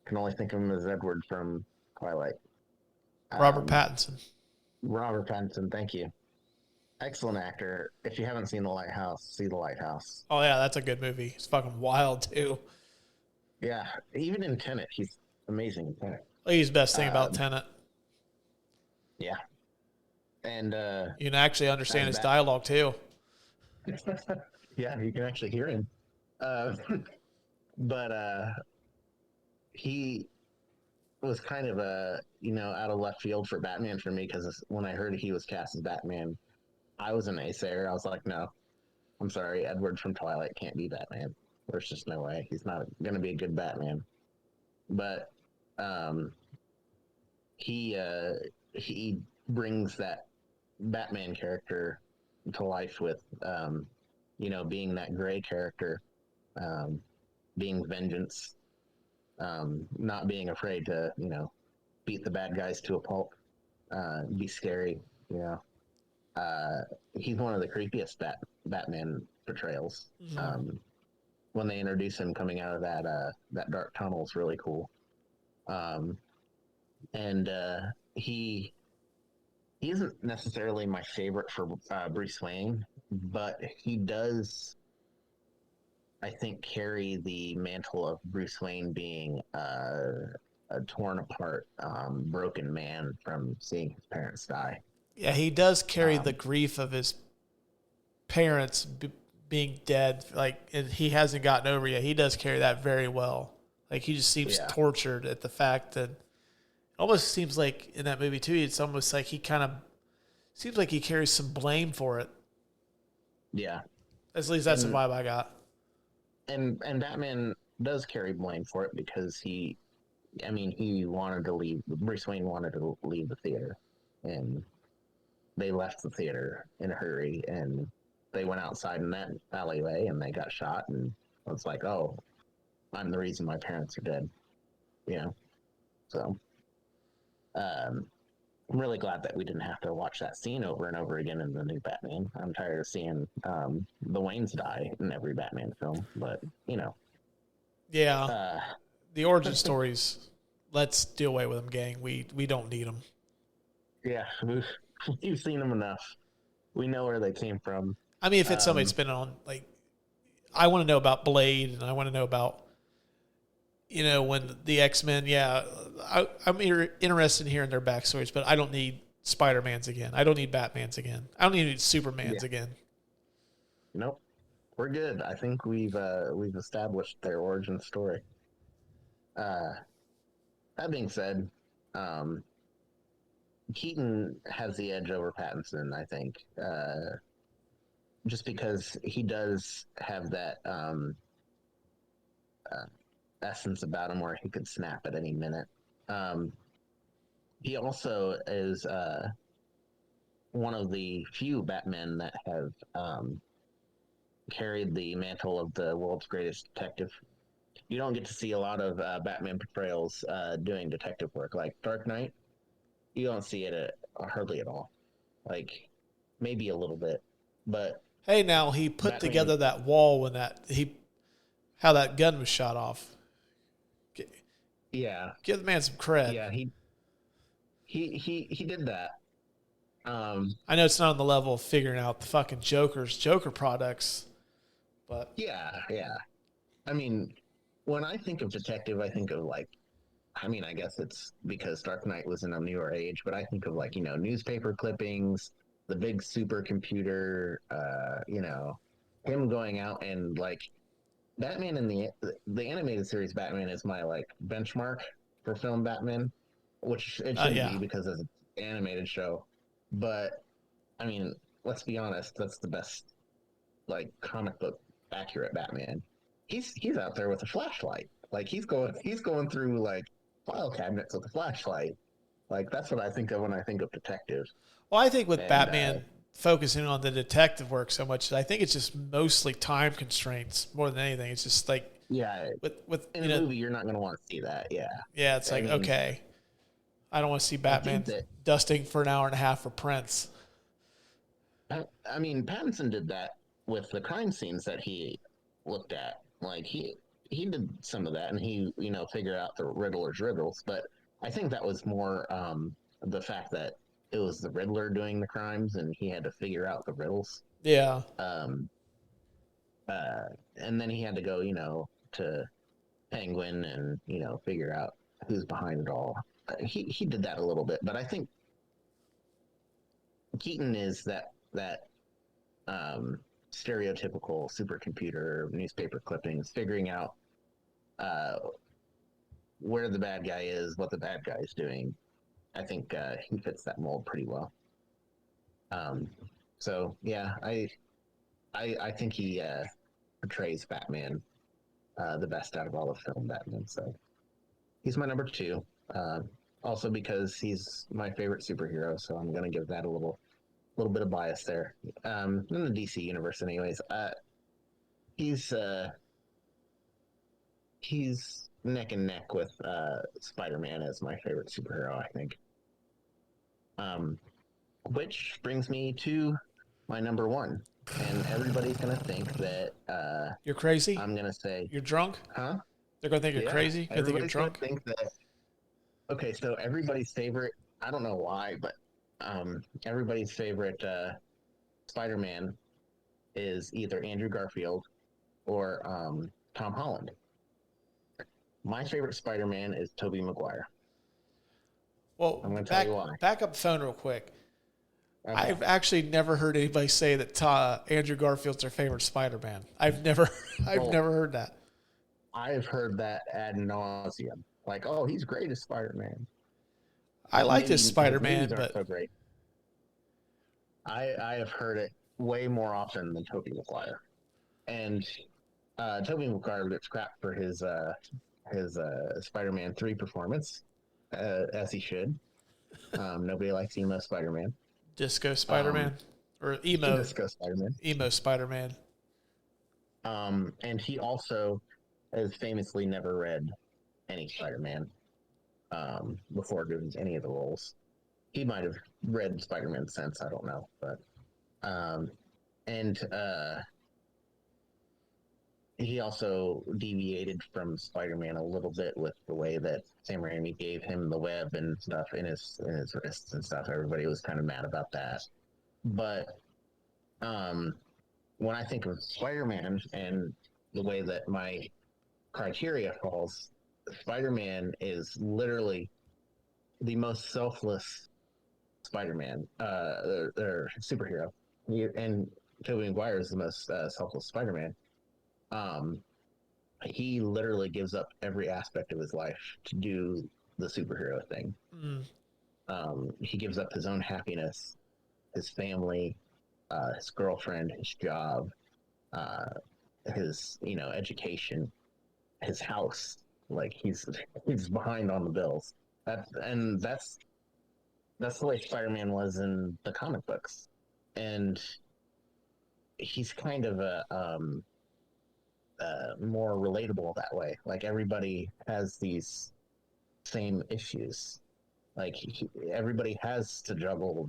Can only think of him as Edward from Twilight. Robert Pattinson. Robert Pattinson, thank you. Excellent actor. If you haven't seen The Lighthouse, see The Lighthouse. Oh yeah, that's a good movie. It's fucking wild too. Yeah, even in Tenet, he's amazing in Tenet. He's the best thing about Tenet. Yeah. And you can actually understand his dialogue too. Yeah, you can actually hear him. But he was kind of out of left field for Batman for me, because when I heard he was cast as Batman, I was a naysayer. I was like, no, I'm sorry, Edward from Twilight can't be Batman. There's just no way. He's not going to be a good Batman. But he brings that Batman character to life with, being that gray character, being vengeance, not being afraid to, beat the bad guys to a pulp, be scary, he's one of the creepiest Batman portrayals. Mm-hmm. When they introduce him coming out of that dark tunnel is really cool. And he isn't necessarily my favorite for Bruce Wayne, but he does, I think, carry the mantle of Bruce Wayne being a torn apart, broken man from seeing his parents die. Yeah, he does carry the grief of his parents being dead. Like, and he hasn't gotten over yet. He does carry that very well. Like, he just seems tortured at the fact that, almost seems like in that movie too, it's almost like he kind of seems like he carries some blame for it. Yeah. At least that's the vibe I got. And Batman does carry blame for it, because he wanted to leave. Bruce Wayne wanted to leave the theater, and they left the theater in a hurry, and they went outside in that alleyway and they got shot, and it's like, oh, I'm the reason my parents are dead. So I'm really glad that we didn't have to watch that scene over and over again in the new Batman. I'm tired of seeing the Waynes die in every Batman film, but yeah, the origin stories, let's do away with them, gang. We don't need them. Yeah, we've seen them enough. We know where they came from. I mean, if it's somebody that's been on, like, I want to know about Blade, and I want to know about, when the X-Men, I'm interested in hearing their backstories, but I don't need Spider-Mans again. I don't need Batmans again. I don't need Supermans again. Nope. We're good. I think we've established their origin story. That being said, Keaton has the edge over Pattinson, I think, just because he does have that essence about him where he could snap at any minute. Um, he also is one of the few Batmen that have carried the mantle of the world's greatest detective. You don't get to see a lot of Batman portrayals doing detective work. Like Dark Knight, you don't see it hardly at all. Like maybe a little bit, but Hey, now he put Batman. together that wall when how that gun was shot off. Yeah, Give the man some cred. yeah, he did that. I know it's not on the level of figuring out the fucking Joker products, but Yeah, yeah. I mean, when I think of detective, I think of like, I mean, I guess it's because Dark Knight was in a newer age, but I think of like, newspaper clippings, the big supercomputer, him going out and like Batman in the animated series Batman is my like benchmark for film Batman, which it shouldn't yeah. be because it's an animated show. But I mean, let's be honest, that's the best like comic book accurate Batman. He's out there with a flashlight. Like he's going through like file cabinets with a flashlight. Like that's what I think of when I think of detective. Well, I think with And Batman focusing on the detective work so much, I think it's just mostly time constraints more than anything. It's just like yeah, with in a movie you're not going to want to see that. Yeah, yeah, it's I like mean, okay, I don't want to see I Batman think that dusting for an hour and a half for Prince. I mean Pattinson did that with the crime scenes that he looked at. Like he did some of that, and he figured out the Riddler's riddles. But I think that was more the fact that it was the Riddler doing the crimes, and he had to figure out the riddles. Yeah. Um, and then he had to go, to Penguin and figure out who's behind it all. He did that a little bit, but I think Keaton is that stereotypical supercomputer newspaper clippings, figuring out uh, where the bad guy is, what the bad guy is doing. I think he fits that mold pretty well. Um, so yeah, I think he portrays Batman the best out of all of film Batman. So he's my number two. Uh, Also because he's my favorite superhero, so I'm gonna give that a little bit of bias there. In the DC universe, anyways, he's uh, he's neck and neck with Spider-Man as my favorite superhero. I think. Um, which brings me to my number one, and everybody's gonna think that You're crazy? I'm gonna say, You're drunk? huh? They're going to think you're Yeah, crazy? Gonna think you're everybody's gonna drunk? think that. Okay, so everybody's favorite. I don't know why, but everybody's favorite Spider-Man is either Andrew Garfield or Tom Holland. My favorite Spider-Man is Tobey Maguire. Well, I'm going to tell you why. back up the phone real quick. Okay. I've actually never heard anybody say that Andrew Garfield's their favorite Spider-Man. I've never never heard that. I've heard that ad nauseum. Like, oh, he's great as Spider-Man. I like Maybe this his Spider-Man, movies aren't but so great. I have heard it way more often than Tobey Maguire. And Tobey Maguire gets crap for his Spider-Man 3 performance, as he should. Nobody likes emo Spider-Man. Disco Um, Spider-Man or Disco Spider-Man. emo Spider-Man. And he also has famously never read any Spider-Man before doing any of the roles. He might have read Spider-Man since, I don't know, but um, and he also deviated from Spider-Man a little bit with the way that Sam Raimi gave him the web and stuff in his wrists and stuff. Everybody was kind of mad about that. But um, when I think of Spider-Man and the way that my criteria falls, Spider-Man is literally the most selfless Spider-Man, or superhero. And Tobey Maguire is the most selfless Spider-Man. Um, he literally gives up every aspect of his life to do the superhero thing. Mm. He gives up his own happiness, his family, his girlfriend, his job, uh, his education, his house, Like he's behind on the bills. That's the way Spider-Man was in the comic books, and he's kind of a more relatable that way. Like everybody has these same issues. Like everybody has to juggle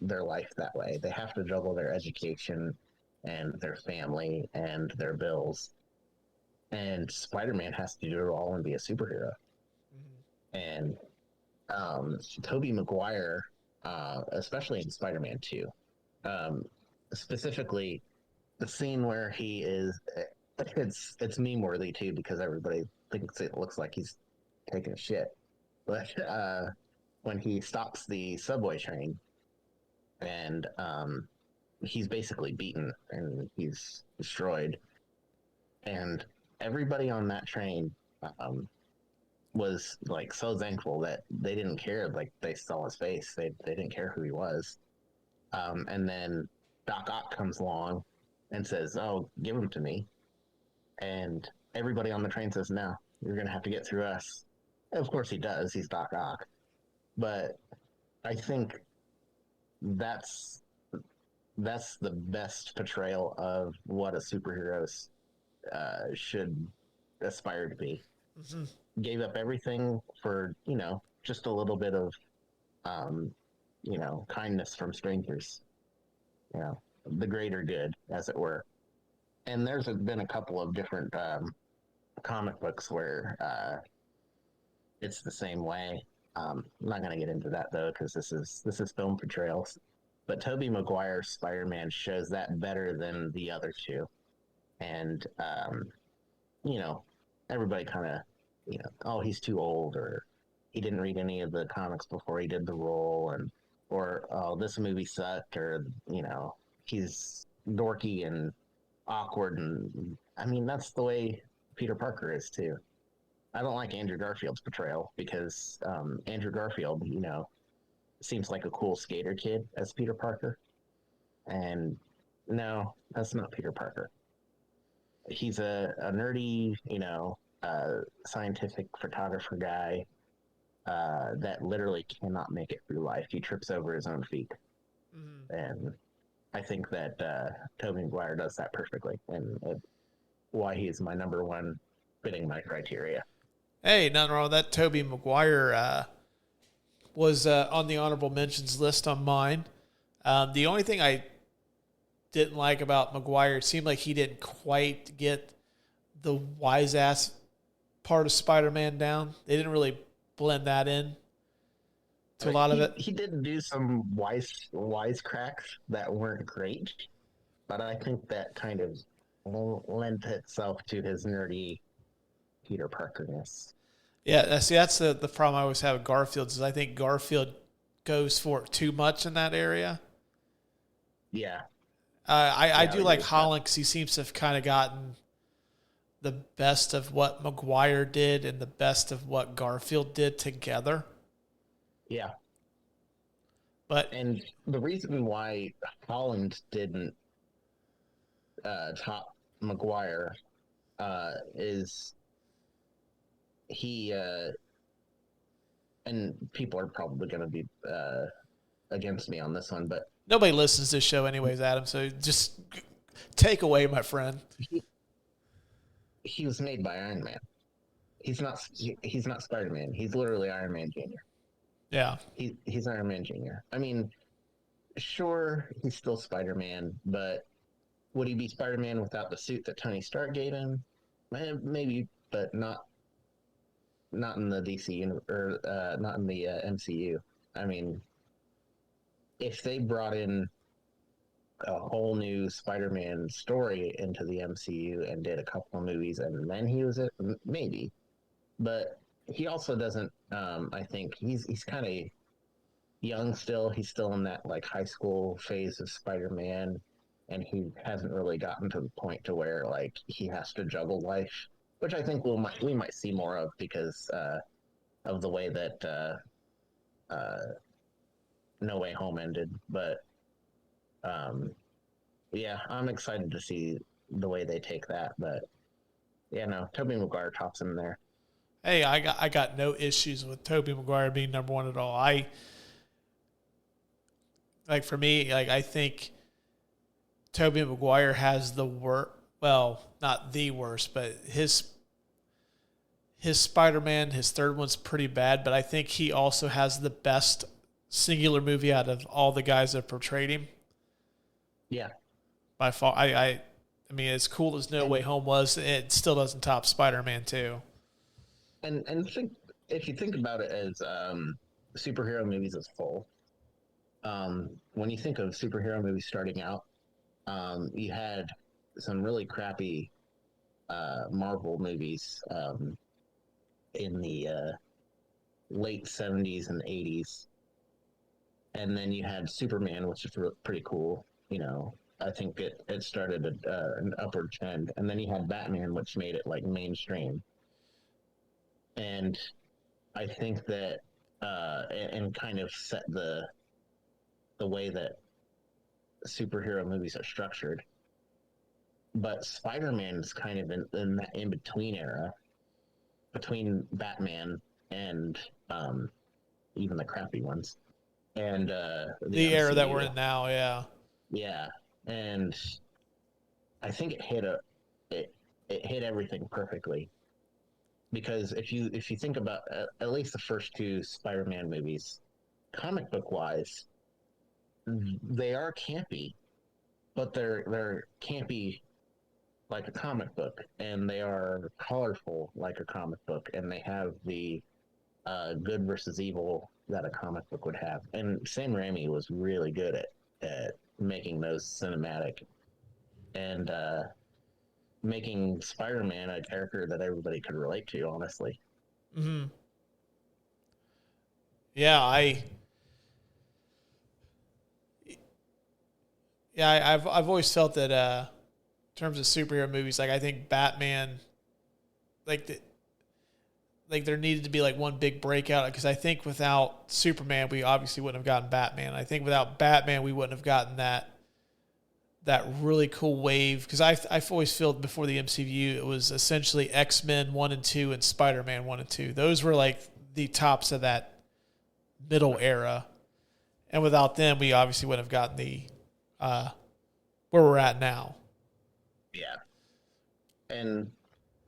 their life that way. They have to juggle their education and their family and their bills. And Spider-Man has to do it all and be a superhero. And Tobey Maguire, especially in Spider-Man 2, um, specifically the scene where he is, it's meme worthy too because everybody thinks it looks like he's taking a shit. But when he stops the subway train and he's basically beaten and he's destroyed, and everybody on that train um, was like so thankful that they didn't care. Like they saw his face, they didn't care who he was. And then Doc Ock comes along and says, "Oh, give him to me," and everybody on the train says, "No, you're gonna have to get through us." And of course, he does. He's Doc Ock, but I think that's that's the best portrayal of what a superhero should aspire to be. Mm-hmm. Gave up everything for just a little bit of um, kindness from strangers. The greater good, as it were. And there's been a couple of different comic books where it's the same way. I'm not going to get into that though because this is film portrayals. But Tobey Maguire's Spider-Man shows that better than the other two, and you know, everybody kind of, oh, he's too old, or he didn't read any of the comics before he did the role, and or oh, this movie sucked, or he's dorky and awkward, and I mean that's the way Peter Parker is too. I don't like Andrew Garfield's portrayal because Andrew Garfield, seems like a cool skater kid as Peter Parker, and no, that's not Peter Parker. He's a nerdy, scientific photographer guy that literally cannot make it through life. He trips over his own feet, and I think that Tobey Maguire does that perfectly, and why he is my number one, fitting my criteria. Hey, nothing wrong with that. Tobey Maguire was on the honorable mentions list on mine. The only thing I didn't like about Maguire, it seemed like he didn't quite get the wise ass part of Spider-Man down. They didn't really blend that in to a lot of it. He did do some wisecracks that weren't great, but I think that kind of lent itself to his nerdy Peter Parker-ness. Yeah, see, that's the problem I always have with Garfield is I think Garfield goes for it too much in that area. Yeah. I do like Holland because he seems to have kind of gotten the best of what Maguire did and the best of what Garfield did together. Yeah. And the reason why Holland didn't top Maguire is he and people are probably going to be against me on this one, but nobody listens to this show anyways, Adam, so just take away, my friend. He was made by Iron Man. He's not Spider-Man. He's literally Iron Man Jr. Yeah. He's Iron Man Jr. I mean, sure, he's still Spider-Man, but would he be Spider-Man without the suit that Tony Stark gave him? Maybe, but not in the DC or not in the MCU. I mean, if they brought in a whole new Spider-Man story into the MCU and did a couple of movies and then he was it, maybe. But he also doesn't. I think he's kind of young still. He's still in that like high school phase of Spider-Man, and he hasn't really gotten to the point to where like he has to juggle life, which I think we might see more of because of the way that No Way Home ended. But yeah, I'm excited to see the way they take that. But yeah, no, Tobey Maguire tops him there. Hey, I got no issues with Tobey Maguire being number one at all. For me, I think Tobey Maguire has the worst. Well, not the worst, but his Spider-Man, his third one's pretty bad. But I think he also has the best singular movie out of all the guys that portrayed him. Yeah. By far, I mean, as cool as No Way Home was, it still doesn't top Spider-Man 2. And if you think about it as superhero movies as whole, when you think of superhero movies starting out, you had some really crappy Marvel movies in the late 70s and 80s. And then you had Superman, which is pretty cool. I think it started an upward trend. And then you had Batman, which made it like mainstream. And I think that and kind of set the way that superhero movies are structured. But Spider-Man is kind of in that in-between era between Batman and even the crappy ones. And the era that we're in now, yeah. Yeah. And I think it hit everything perfectly. Because if you think about at least the first two Spider-Man movies, comic book wise, they are campy, but they're campy like a comic book, and they are colorful like a comic book, and they have the good versus evil that a comic book would have. And Sam Raimi was really good at making those cinematic and making Spider-Man a character that everybody could relate to, honestly. Mm-hmm. Yeah, I've always felt that in terms of superhero movies, I think Batman, there needed to be one big breakout, because I think without Superman, we obviously wouldn't have gotten Batman. I think without Batman, we wouldn't have gotten that really cool wave, because I've always felt before the MCU, it was essentially X-Men 1 and 2 and Spider-Man 1 and 2. Those were the tops of that middle era. And without them, we obviously wouldn't have gotten the where we're at now. Yeah. And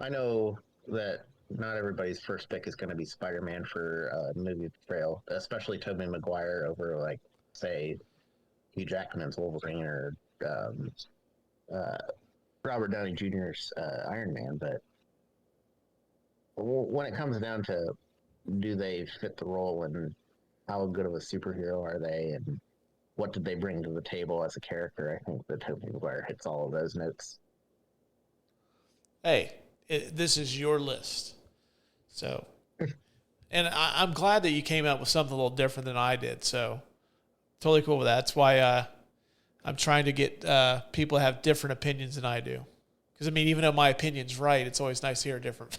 I know that not everybody's first pick is going to be Spider-Man for movie portrayal, especially Tobey Maguire over, say, Hugh Jackman's Wolverine or Robert Downey Jr.'s Iron Man. But when it comes down to do they fit the role and how good of a superhero are they and what did they bring to the table as a character, I think that Tobey Maguire hits all of those notes. Hey, this is your list. So, and I'm glad that you came up with something a little different than I did. So, totally cool with that. That's why I'm trying to get people to have different opinions than I do. Because, even though my opinion's right, it's always nice to hear different.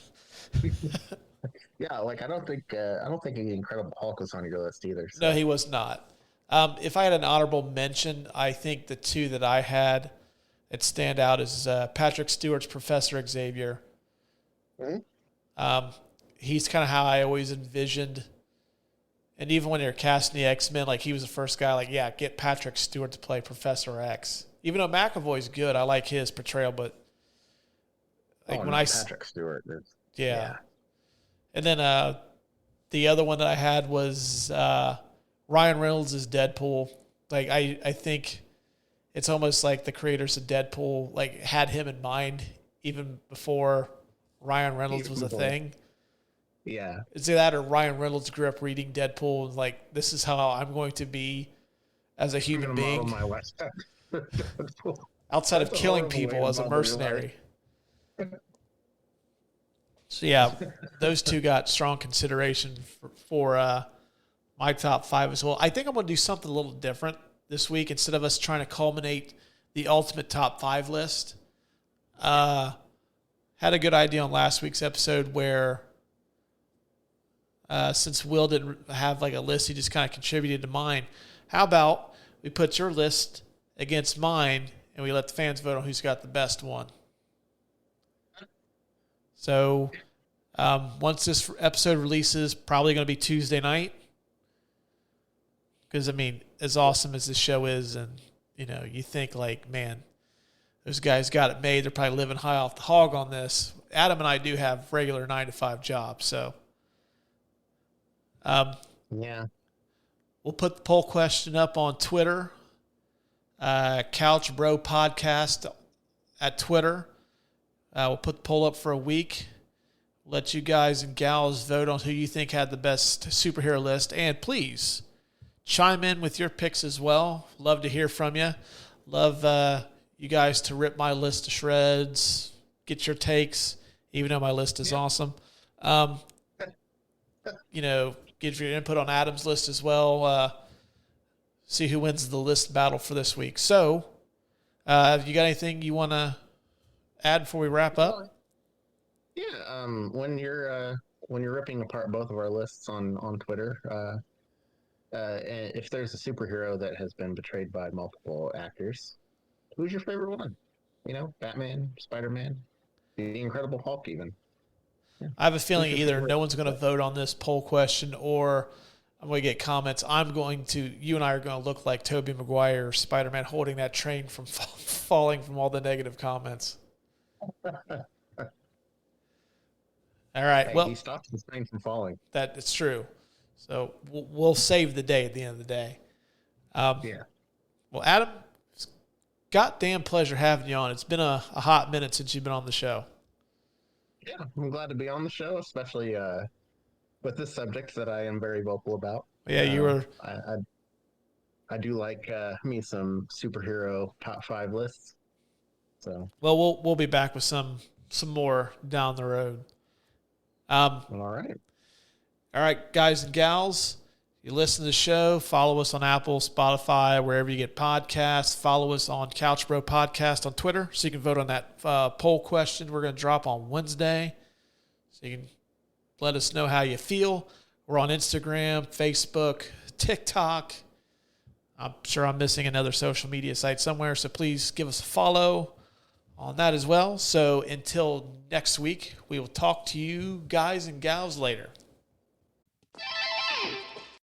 Yeah, I don't think the Incredible Hulk was on your list either. So. No, he was not. If I had an honorable mention, I think the two that I had that stand out is Patrick Stewart's Professor Xavier. Mm-hmm. He's kind of how I always envisioned. And even when you're casting the X-Men, he was the first guy, get Patrick Stewart to play Professor X. Even though McAvoy's good, I like his portrayal, but Patrick Stewart is, yeah. And then the other one that I had was Ryan Reynolds as Deadpool. I think it's almost like the creators of Deadpool had him in mind even before Ryan Reynolds was a thing. Yeah. It's either that or Ryan Reynolds grew up reading Deadpool and this is how I'm going to be as a human being. Outside of killing people as a mercenary. So yeah, those two got strong consideration for my top 5 as well. I think I'm going to do something a little different this week. Instead of us trying to culminate the ultimate top 5 list, had a good idea on last week's episode where since Will didn't have a list, he just kind of contributed to mine. How about we put your list against mine and we let the fans vote on who's got the best one? So Once this episode releases, probably going to be Tuesday night. Because, I mean, as awesome as this show is, and, you know, you think, like, man, those guys got it made. They're probably living high off the hog on this. Adam and I do have regular 9-to-5 jobs, so. Yeah. We'll put the poll question up on Twitter. Couch Bro Podcast at Twitter. We'll put the poll up for a week. Let you guys and gals vote on who you think had the best superhero list. And please chime in with your picks as well. Love to hear from you. Love you guys to rip my list to shreds. Get your takes, even though my list is awesome. You know, give your input on Adam's list as well. See who wins the list battle for this week. So, you got anything you want to add before we wrap up? Yeah. When you're ripping apart both of our lists on Twitter, if there's a superhero that has been betrayed by multiple actors, who's your favorite one? You know, Batman, Spider-Man, the Incredible Hulk, even. Yeah. I have a feeling either no one's going to vote on this poll question, or I'm going to get comments. You and I are going to look like Tobey Maguire, Spider-Man, holding that train from falling from all the negative comments. All right. Hey, well, he stopped the train from falling. It's true. So we'll save the day at the end of the day. Yeah. Well, Adam, it's goddamn pleasure having you on. It's been a hot minute since you've been on the show. Yeah, I'm glad to be on the show, especially with this subject that I am very vocal about. Yeah, you were. I do like me some superhero top 5 lists. So. Well, we'll be back with some more down the road. All right. All right, guys and gals, you listen to the show, follow us on Apple, Spotify, wherever you get podcasts. Follow us on Couch Bro Podcast on Twitter so you can vote on that poll question we're going to drop on Wednesday. So you can let us know how you feel. We're on Instagram, Facebook, TikTok. I'm sure I'm missing another social media site somewhere, so please give us a follow on that as well. So until next week, we will talk to you guys and gals later.